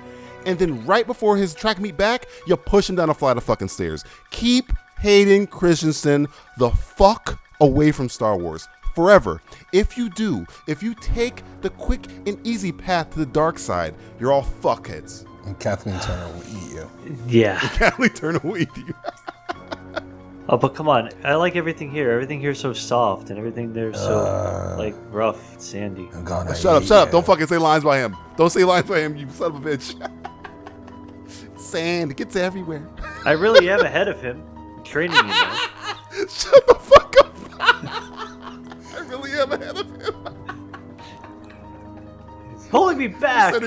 and then right before his track meet back, you push him down a flight of fucking stairs. Keep Hayden Christensen the fuck away from Star Wars. Forever. If you do, if you take the quick and easy path to the dark side, you're all fuckheads. And Kathleen Turner will eat you. Yeah. Kathleen Turner will eat you. Oh, but come on. I like everything here. Everything here's so soft, and everything there's so, rough, sandy. Shut up. Don't fucking say lines by him. Don't say lines by him, you son of a bitch. Sand. It gets everywhere. I really am ahead of him. I'm training you now. Shut the fuck up. I really am ahead of him. He's holding me back. You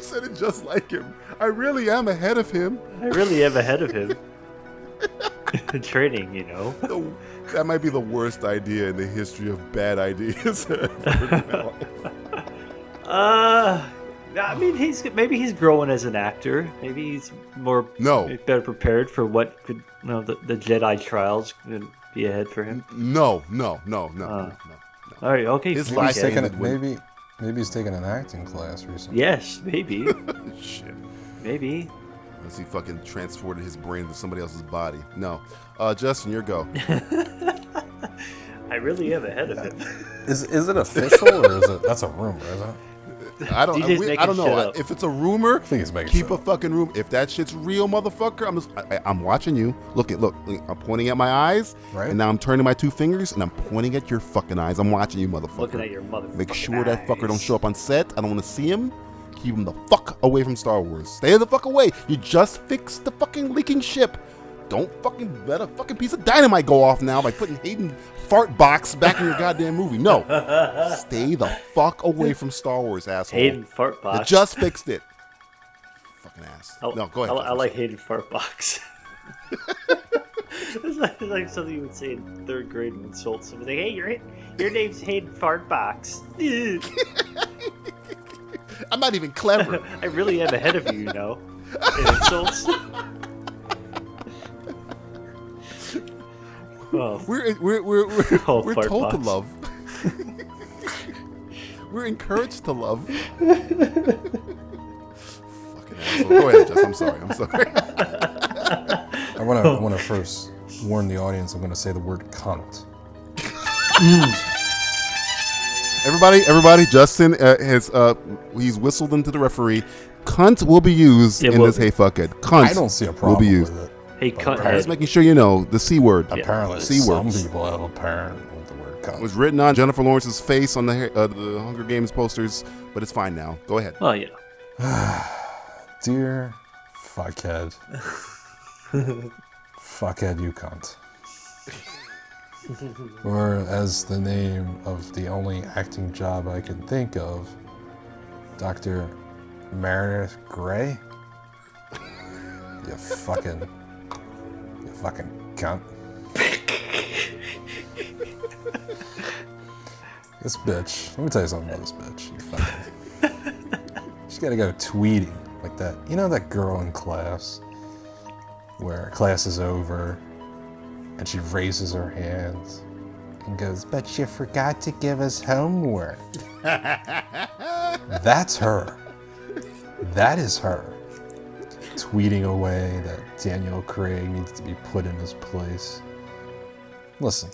said it just like him. I really am ahead of him. I really am ahead of him. Training, That might be the worst idea in the history of bad ideas. I mean, maybe he's growing as an actor. Maybe he's better prepared for what could the Jedi trials could be ahead for him. No. All right, okay. Maybe he's taking an acting class recently. Yes, maybe. Shit. Maybe. Unless he fucking transported his brain into somebody else's body. No. Justin, your go. I really am ahead of him. Is it official or is it? That's a rumor, isn't it? I don't know. If it's a rumor, keep a fucking room. If that shit's real, motherfucker, I'm watching you. Look, I'm pointing at my eyes, right? And now I'm turning my two fingers and I'm pointing at your fucking eyes. I'm watching you, motherfucker. Looking at your motherfucking Make sure eyes. that fucker don't show up on set. I don't want to see him. Keep him the fuck away from Star Wars. Stay the fuck away. You just fixed the fucking leaking ship. Don't fucking let a fucking piece of dynamite go off now by putting Hayden fart box back in your goddamn movie. No. Stay the fuck away from Star Wars, asshole. Hayden fart box. I just fixed it. Fucking ass. No, go ahead. I like Hayden fart box. It's like something you would say in third grade and insult somebody. Like, hey, your name's Hayden fart box. I'm not even clever. I really am ahead of you, in insults. Oh. We're told to love. We're encouraged to love. Fucking asshole. Go ahead, Jess. I'm sorry. I want to first warn the audience. I'm going to say the word cunt. Everybody. Justin he's whistled into the referee. Cunt will be used in this. Hey, fuck it. Cunt. I don't see a problem with it. Hey, cunt. Just making sure you know the C word. Yeah. Apparently, some people have a parent with the word cunt. It was written on Jennifer Lawrence's face on the Hunger Games posters, but it's fine now. Go ahead. Oh, yeah. Dear fuckhead. Fuckhead, you cunt. Or as the name of the only acting job I can think of, Dr. Meredith Grey? You fucking cunt. This bitch. Let me tell you something about this bitch. You fucking. She's gotta go tweeting like that. You know that girl in class where class is over and she raises her hands and goes, "But you forgot to give us homework." That's her. That is her. Tweeting away that Daniel Craig needs to be put in his place. Listen,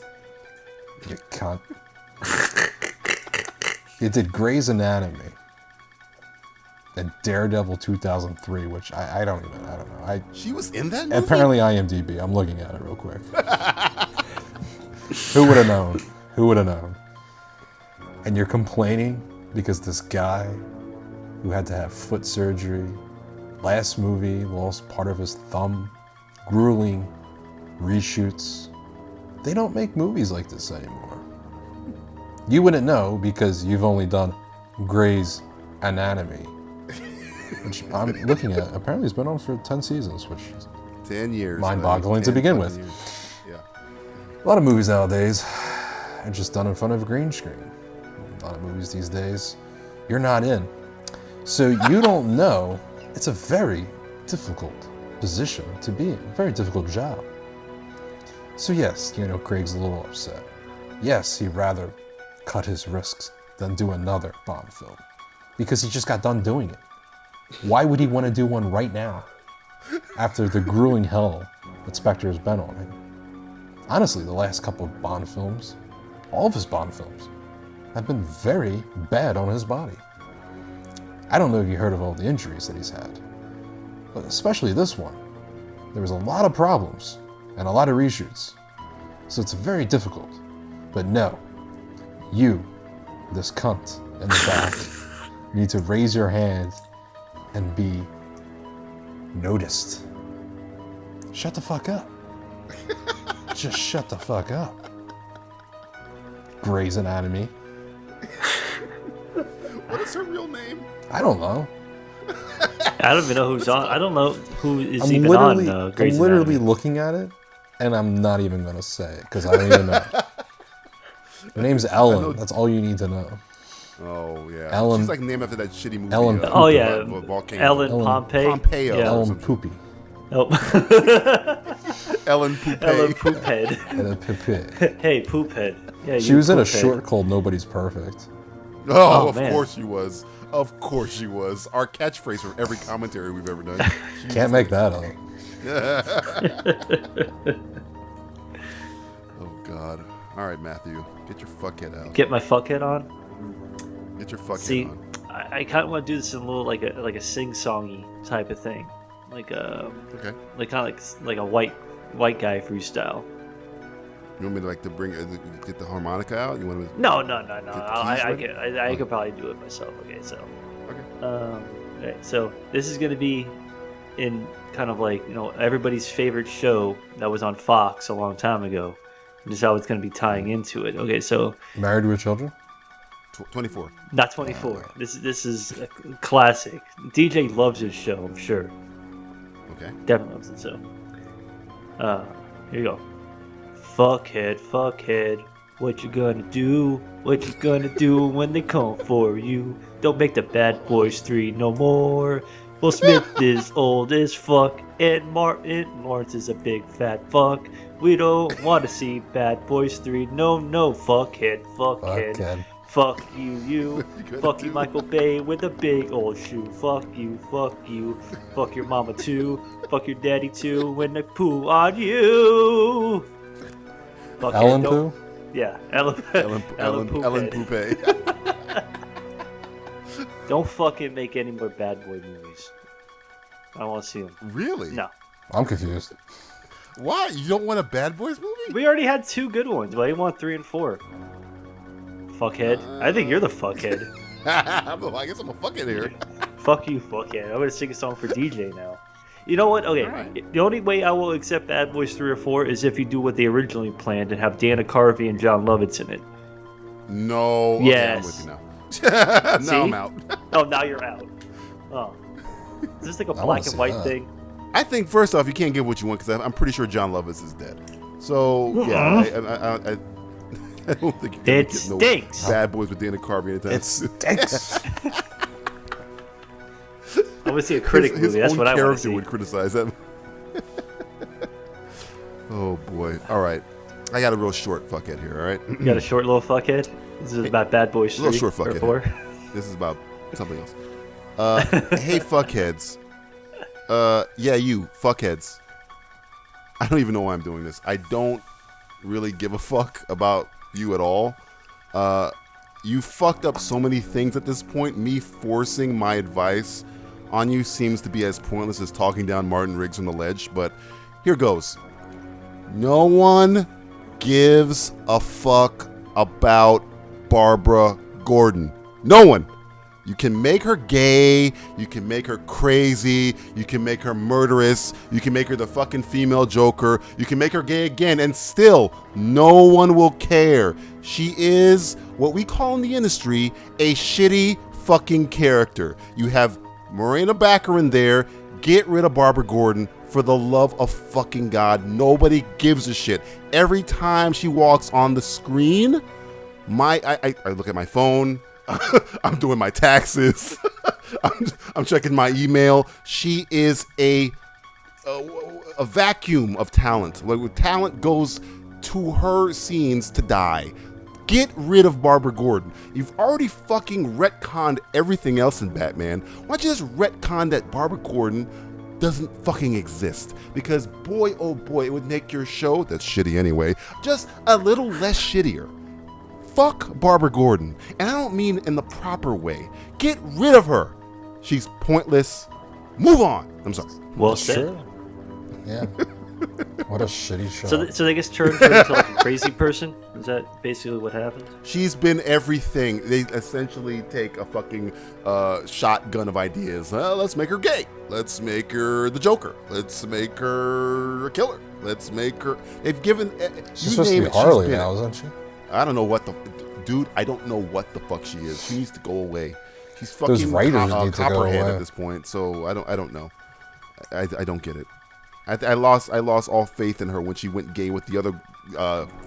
you cunt. You did Grey's Anatomy and Daredevil 2003, which I don't know. She was in that movie? Apparently IMDb. I'm looking at it real quick. Who would have known? Who would have known? And you're complaining because this guy who had to have foot surgery, last movie, lost part of his thumb, grueling reshoots. They don't make movies like this anymore. You wouldn't know because you've only done Grey's Anatomy, which I'm looking at. Apparently it's been on for 10 seasons, which is 10 years. Mind-boggling to begin with. Yeah. A lot of movies nowadays are just done in front of a green screen. A lot of movies these days you're not in. So you don't know. It's a very difficult position to be in, a very difficult job. So yes, Craig's a little upset. Yes, he'd rather cut his risks than do another Bond film because he just got done doing it. Why would he want to do one right now after the grueling hell that Spectre has been on him? Honestly, the last couple of Bond films, all of his Bond films, have been very bad on his body. I don't know if you heard of all the injuries that he's had, but especially this one. There was a lot of problems and a lot of reshoots, so it's very difficult. But no, you, this cunt in the back, need to raise your hand and be noticed. Shut the fuck up. Just shut the fuck up. Grey's Anatomy. What is her real name? I don't know. I don't even know who's on. I don't know who is even on Grey's I'm literally Anatomy. looking at it, and I'm not even going to say it, because I don't even know. Her name's Ellen. That's all you need to know. Oh yeah, Ellen- she's like named after that shitty movie. Ellen Oh yeah, Volcano. Ellen Pompeo. Pompeo. Yeah. Ellen Poopy. Oh. Ellen Poupée. Ellen Poophead. Ellen Poopy. Hey, Poophead. Yeah, She you was in a Poophead. short called Nobody's Perfect. Oh, of man. course she was. Of course she was. Our catchphrase for every commentary we've ever done. Can't make that up. Oh God. All right, Matthew, get your fuckhead out. Get my fuckhead on. Get your fuckhead See, on. I kind of want to do this in a little like a sing-songy type of thing, like Okay. like kind of like a white guy freestyle. You want me to get the harmonica out? You want me to? No. the I keys could probably do it myself. Okay, so. Okay. Okay, so this is gonna be in kind of like everybody's favorite show that was on Fox a long time ago. This is how it's gonna be tying into it. Okay, so Married with Children? 24. not 24. This is a classic. DJ loves his show, I'm sure. Okay. Definitely loves it. So, here you go. Fuckhead, what you gonna do? What you gonna do when they come for you? Don't make the Bad Boys 3 no more. Will Smith is old as fuck, and Martin Lawrence is a big fat fuck. We don't want to see Bad Boys 3. No, fuckhead. Fuckhead. Fuck you. Fuck you, Michael Bay with a big old shoe. Fuck you. Fuck your mama too. Fuck your daddy too when they poo on you. Fuckhead, Ellen don't- Poo? Yeah, Ellen Ellen Poupée. Don't fucking make any more Bad Boy movies. I don't want to see them. Really? No. I'm confused. Why? You don't want a Bad Boys movie? We already had 2 good ones. Why do you want 3 and 4? Fuckhead. I think you're the fuckhead. I guess I'm a fuckhead here. Fuck you, fuckhead. I'm gonna sing a song for DJ now. You know what? Okay, Alright. The only way I will accept Bad Boys 3 or 4 is if you do what they originally planned and have Dana Carvey and John Lovitz in it. No. Okay, Yes. I'm with you now. See? Now I'm out. Oh, now you're out. Oh. Is this like a I wanna black and see white that. thing? I think first off, you can't get what you want because I'm pretty sure John Lovitz is dead. So yeah, I don't think you can It get no stinks. Bad Boys with Dana Carvey anytime. It stinks. I want to see a critic his movie. That's own what I want to character see. would criticize that. Oh boy! All right, I got a real short fuckhead here. All right, You got a short little fuckhead? This is about Bad Boys 3 little short or fuckhead. 4? This is about something else. Hey fuckheads. Yeah, you fuckheads. I don't even know why I'm doing this. I don't really give a fuck about you at all. You fucked up so many things at this point. Me forcing my advice on you seems to be as pointless as talking down Martin Riggs from the ledge, but here goes. No one gives a fuck about Barbara Gordon. No one. You can make her gay, you can make her crazy, you can make her murderous, you can make her the fucking female Joker, you can make her gay again, and still, no one will care. She is what we call in the industry a shitty fucking character. You have Morena Baccarin there. Get rid of Barbara Gordon. For the love of fucking God, nobody gives a shit. Every time she walks on the screen, I look at my phone. I'm doing my taxes. I'm checking my email. She is a vacuum of talent. Like talent goes to her scenes to die. Get rid of Barbara Gordon. You've already fucking retconned everything else in Batman. Why don't you just retcon that Barbara Gordon doesn't fucking exist? Because boy, oh boy, it would make your show, that's shitty anyway, just a little less shittier. Fuck Barbara Gordon. And I don't mean in the proper way. Get rid of her. She's pointless. Move on. I'm sorry. Well said. Sure. Yeah. What a shitty show. So they just turned her into like a crazy person? Is that basically what happened? She's been everything. They essentially take a fucking shotgun of ideas. Let's make her gay. Let's make her the Joker. Let's make her a killer. Let's make her... They've given... She's supposed to be Harley now, isn't she? I don't know what the... Dude, I don't know what the fuck she is. She needs to go away. She's fucking Those writers need to go copperhead away. at this point, so I don't know. I don't get it. I lost all faith in her when she went gay with the other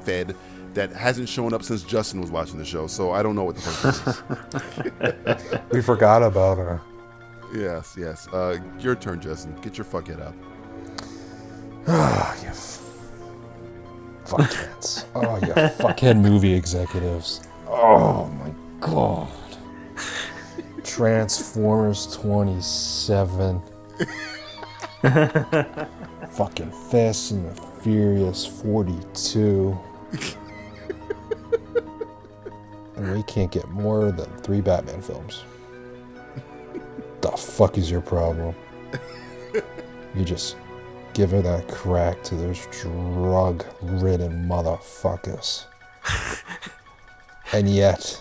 Fed that hasn't shown up since Justin was watching the show. So I don't know what the fuck this is. We forgot about her. Yes. Your turn, Justin. Get your fuckhead out. You fuckheads. Oh, you fuckhead movie executives. Oh my god. Transformers 27. Fucking Fast and the Furious 42. And we can't get more than 3 Batman films. The fuck is your problem? You just give her that crack to those drug-ridden motherfuckers. And yet,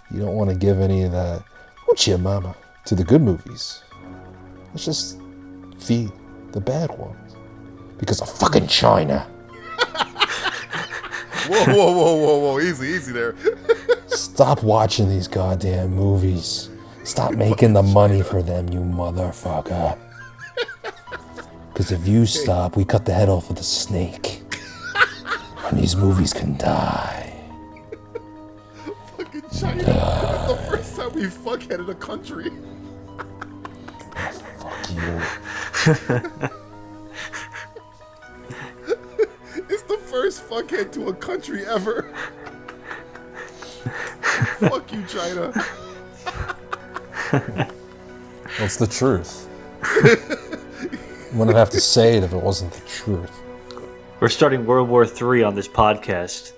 you don't want to give any of that, what's your mama, to the good movies. Let's just feed the bad ones. Because of fucking China. Whoa. Easy there. Stop watching these goddamn movies. Stop making the money for them, you motherfucker. Because if you stop, we cut the head off of the snake. And these movies can die. Fucking China. That's the first time we fuckheaded a country. Fuck you. It's the first fuckhead to a country ever. Fuck you, China. It's the truth. Wouldn't have to say it if it wasn't the truth. We're starting World War III on this podcast.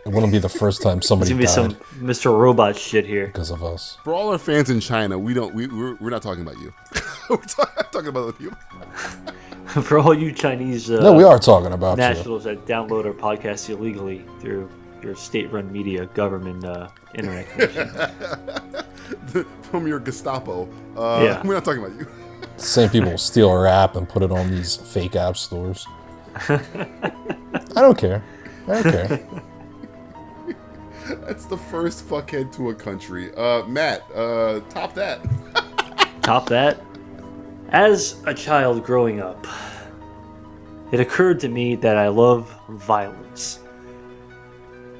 It wouldn't be the first time somebody There's gonna be died some Mr. Robot shit here. because of us. For all our fans in China, we're not talking about you. We're talking about you. For all you Chinese No, we are talking about you. nationals that download our podcast illegally through your state-run media government internet connection. From your Gestapo. Yeah. We're not talking about you. Same people will steal our app and put it on these fake app stores. I don't care. That's the first fuckhead to a country. Matt, top that. Top that. As a child growing up, it occurred to me that I love violence.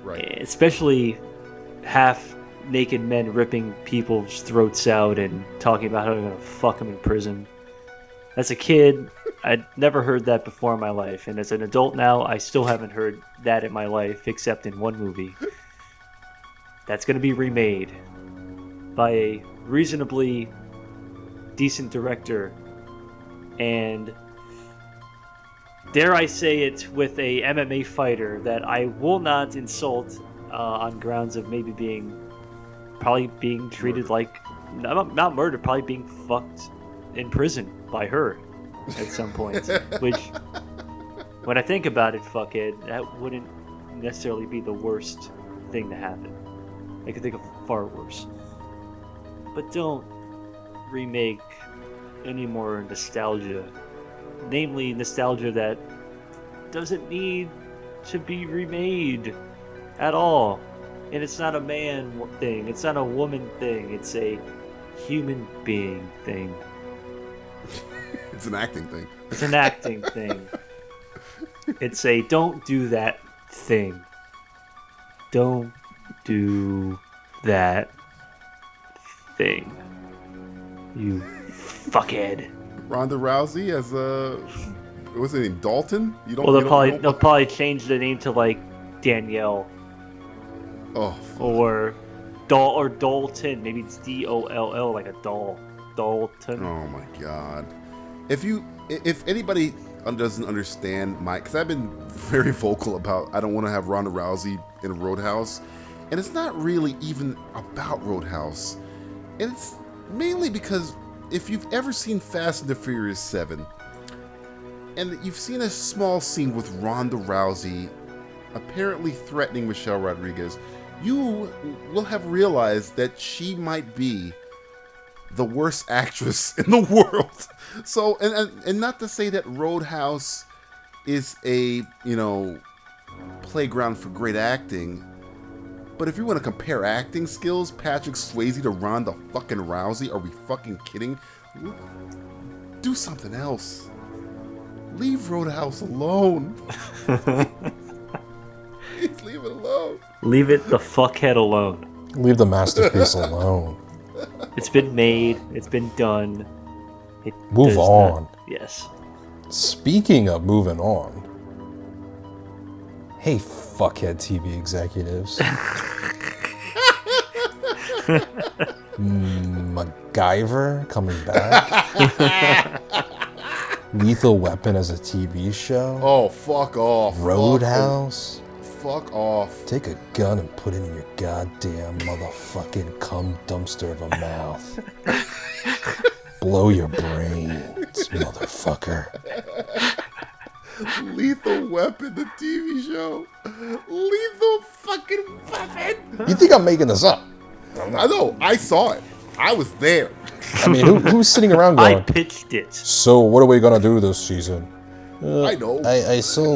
Right. Especially half-naked men ripping people's throats out and talking about how they're going to fuck them in prison. As a kid, I'd never heard that before in my life. And as an adult now, I still haven't heard that in my life, except in one movie. That's going to be remade by a reasonably decent director, and dare I say it, with a MMA fighter that I will not insult on grounds of maybe probably being treated like, not murdered, probably being fucked in prison by her at some point. Which, when I think about it, fuckhead, that wouldn't necessarily be the worst thing to happen. I could think of far worse. But don't remake any more nostalgia. Namely, nostalgia that doesn't need to be remade at all. And it's not a man thing. It's not a woman thing. It's a human being thing. It's an acting thing. It's an acting thing. It's a don't do that thing. Don't do that thing. You fuckhead. Ronda Rousey as what's his name? Dalton? You don't. Well, you they'll probably change the name to like Danielle. Oh. Or Dalton. Maybe it's Doll, like a doll. Dalton. Oh my god. If anybody doesn't understand because I've been very vocal about I don't want to have Ronda Rousey in Roadhouse, and it's not really even about Roadhouse. It's mainly because if you've ever seen Fast and the Furious 7, and you've seen a small scene with Ronda Rousey apparently threatening Michelle Rodriguez, you will have realized that she might be the worst actress in the world. So, and not to say that Roadhouse is a, playground for great acting, but if you want to compare acting skills, Patrick Swayze to Ronda fucking Rousey, are we fucking kidding? Do something else. Leave Roadhouse alone. Leave it alone. Leave it the fuckhead alone. Leave the masterpiece alone. It's been made. It's been done. It Move does on. not- yes. Speaking of moving on, hey, fuckhead TV executives. MacGyver coming back. Lethal Weapon as a TV show. Oh, fuck off. Roadhouse. Fuck off. Take a gun and put it in your goddamn motherfucking cum dumpster of a mouth. Blow your brains, motherfucker. Lethal Weapon, the TV show. Lethal fucking Weapon. You think I'm making this up? I know. I saw it. I was there. I mean, who's sitting around going, I pitched it. so what are we gonna do this season? I know. I saw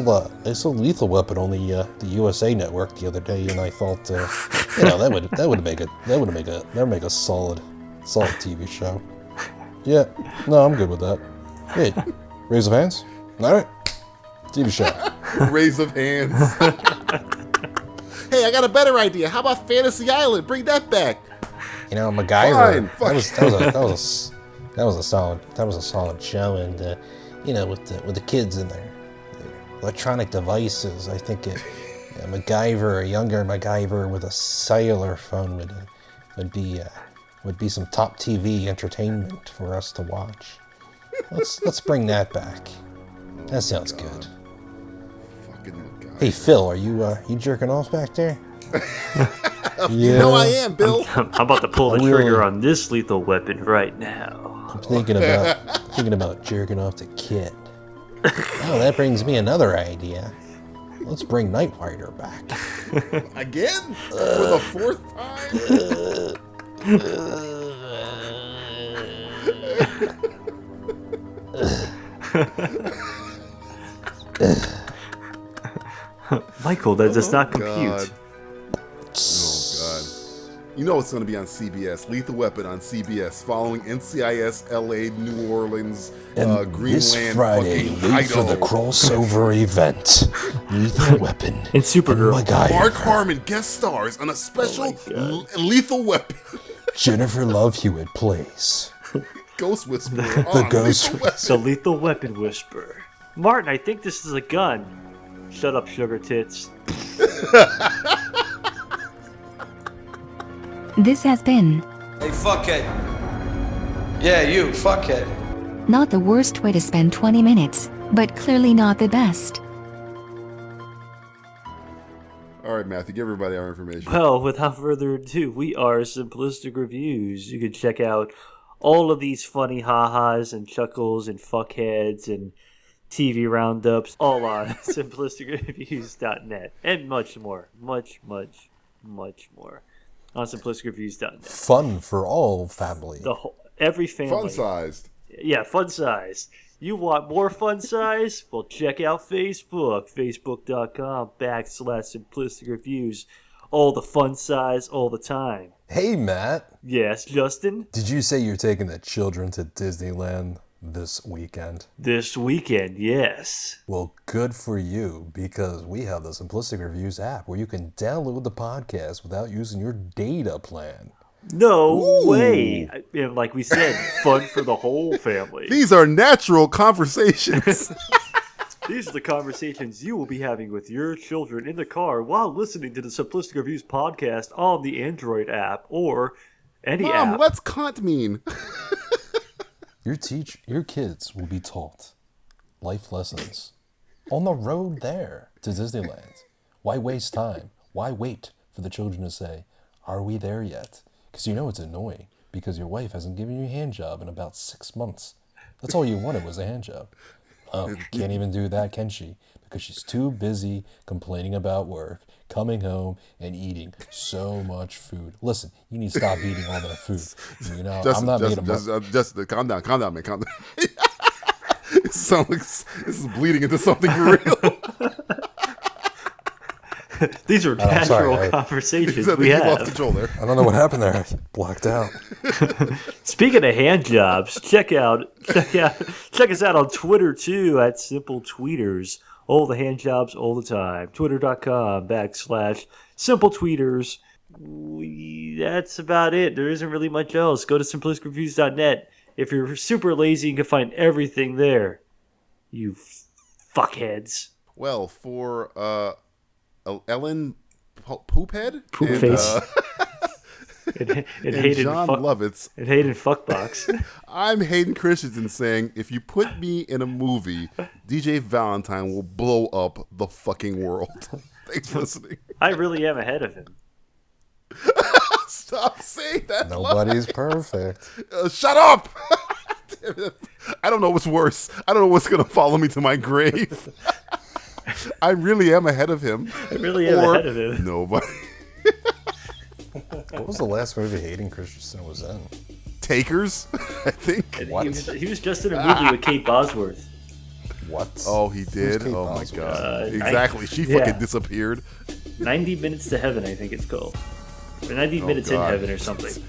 Lethal Weapon on the USA Network the other day, and I thought, that would make a solid TV show. Yeah, no, I'm good with that. Hey, raise of hands. All right, TV show. Raise of hands. Hey, I got a better idea. How about Fantasy Island? Bring that back. You know, MacGyver. Fine. That was a solid show, and with the kids and their electronic devices, I think MacGyver, a younger MacGyver with a cellular phone would be some top TV entertainment for us to watch. Let's bring that back. That sounds good. Fucking MacGyver. Hey Phil, are you jerking off back there? You know I am, Bill. I'm about to pull the trigger on this lethal weapon right now. I'm thinking about jerking off the kid. Oh, that brings me another idea. Let's bring Knight Rider back. Again? For the fourth time? Michael, that does not compute. God. Oh, God. You know it's going to be on CBS. Lethal Weapon on CBS, following NCIS, LA, New Orleans, And Greenland, this Friday, fucking wait for the Idaho. crossover event. Lethal Weapon. And Supergirl. MacGyver. Mark Harmon guest stars on a special Lethal Weapon. Jennifer Love Hewitt plays. Ghost Whisperer The on Ghost Lethal Weapon. The lethal weapon whisperer. Martin, I think this is a gun. Shut up, sugar tits. This has been Hey, fuckhead. Yeah, you, fuckhead. not the worst way to spend 20 minutes, but clearly not the best. All right, Matthew, give everybody our information. Well, without further ado, we are Simplistic Reviews. You can check out all of these funny ha-has and chuckles and fuckheads and TV roundups all on simplisticreviews.net and much more. Much, much, much more on simplisticreviews.net. Fun for all family. Every family. Fun-sized. Yeah, fun size. You want more fun size? Well, check out Facebook. Facebook.com/Simplistic Reviews. All the fun size, all the time. Hey, Matt. Yes, Justin? Did you say you're taking the children to Disneyland this weekend? This weekend, yes. Well, good for you, because we have the Simplistic Reviews app where you can download the podcast without using your data plan. No way. And like we said, fun for the whole family. These are natural conversations. These are the conversations you will be having with your children in the car while listening to the Simplistic Reviews podcast on the Android app or any Mom, app. what's cunt mean? Your kids will be taught life lessons on the road there to Disneyland. Why waste time? Why wait for the children to say, "Are we there yet?" Because you know it's annoying because your wife hasn't given you a hand job in about 6 months. That's all you wanted was a hand job. Oh, can't even do that, can she? Because she's too busy complaining about work, coming home, and eating so much food. Listen, you need to stop eating all that food. You know, I'm not made of just calm down, man, calm down. It sounds like this is bleeding into something for real. These are natural conversations we have. Lost control there. I don't know what happened there. I blacked out. Speaking of hand jobs, check us out on Twitter too at Simple Tweeters, all the hand jobs all the time. Twitter.com/simpletweeters. That's about it. There isn't really much else. Go to simplisticreviews.net. If you're super lazy, you can find everything there. You fuckheads. Well, for Ellen Poophead? Poopface. And Hayden John Lovitz. And Hayden Fuckbox. I'm Hayden Christensen saying, if you put me in a movie, DJ Valentine will blow up the fucking world. Thanks for listening. I really am ahead of him. Stop saying that. Nobody's perfect. Shut up! I don't know what's worse. I don't know what's going to follow me to my grave. I really am ahead of him. I really am ahead of him. Nobody. What was the last movie Hayden Christensen was in? Takers, I think. What? He was just in a movie with Kate Bosworth. What? Oh, he did? Kate Oh, my Bosworth? God. Exactly. She fucking disappeared. 90 Minutes to Heaven, I think it's called. Or 90 Minutes in Heaven or something.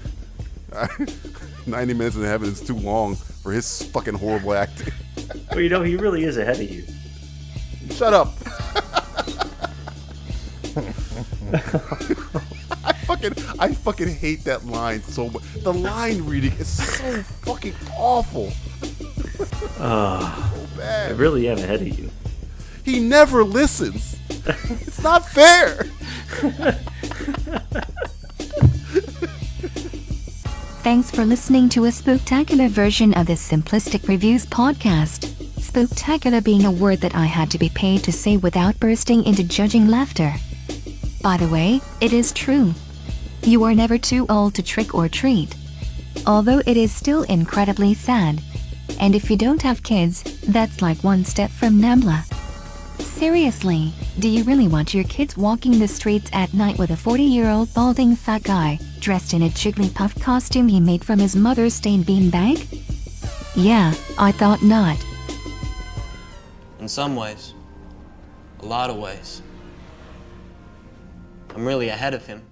90 Minutes in Heaven is too long for his fucking horrible acting. Well, you know, he really is ahead of you. Shut up. I fucking hate that line so much. The line reading is so fucking awful. So bad. I really am ahead of you. He never listens. It's not fair. Thanks for listening to a spooktacular version of the Simplistic Reviews Podcast. Spooktacular being a word that I had to be paid to say without bursting into judging laughter. By the way, it is true. You are never too old to trick or treat. Although it is still incredibly sad. And if you don't have kids, that's like one step from NAMBLA. Seriously, do you really want your kids walking the streets at night with a 40-year-old balding fat guy, dressed in a Jigglypuff costume he made from his mother's stained beanbag? Yeah, I thought not. In some ways. A lot of ways. I'm really ahead of him.